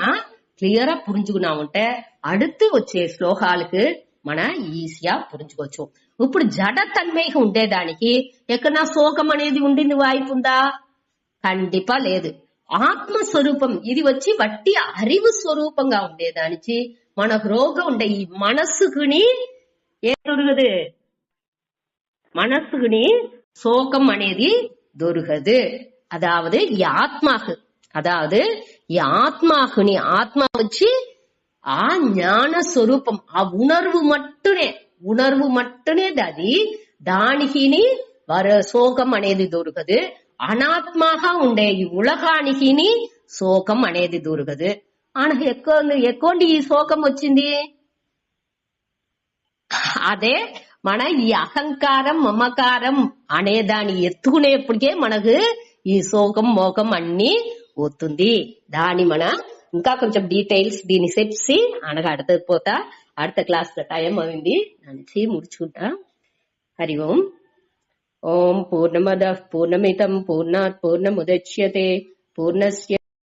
క్లియర్ గా పురించుకున్నామంటే அடுத்து వచ్చే శ్లోకాలకు మన ఈజీగా పురించుకోవచ్చు. ఇప్పుడు జడ తన్మయంగా ఉండేదానికి ఎక్కడన్నా శోకం అనేది ఉండింది వాయిపుందా? కండిపా లేదు. ఆత్మస్వరూపం ఇది వచ్చి వట్టి అరివు స్వరూపంగా ఉండేదానికి మనకు రోగం ఉండే ఈ మనస్సుకుని ఏం దొరకదు. మనస్సుకుని శోకం అనేది దొరకదు. அதாவது ఈ ఆత్మకు அதாவது ఈ ఆత్మకుని ఆత్మ వచ్చి ఆ జ్ఞాన స్వరూపం, ఆ ఉణర్వు మట్టునే అది. దానికి శోకం అనేది దొరకదు. అనాత్మగా ఉండే ఈ ఉలగానికి శోకం అనేది దొరకదు. ఎక్కువ ఈ శోకం వచ్చింది అదే మన ఈ అహంకారం మమకారం అనే దాన్ని ఎత్తుకునేప్పటికే మనకు ఈ శోకం మోకం అన్ని వస్తుంది. దాని మన ఇంకా కొంచెం డీటెయిల్స్ దీన్ని చెప్పి అనగా அடுத்த క్లాస్ టైం అయింది అని ముడుచుకుంటా. హరి ఓం. ఓం పూర్ణమదః పూర్ణమిదం పూర్ణాత్ పూర్ణముదచ్యతే పూర్ణస్య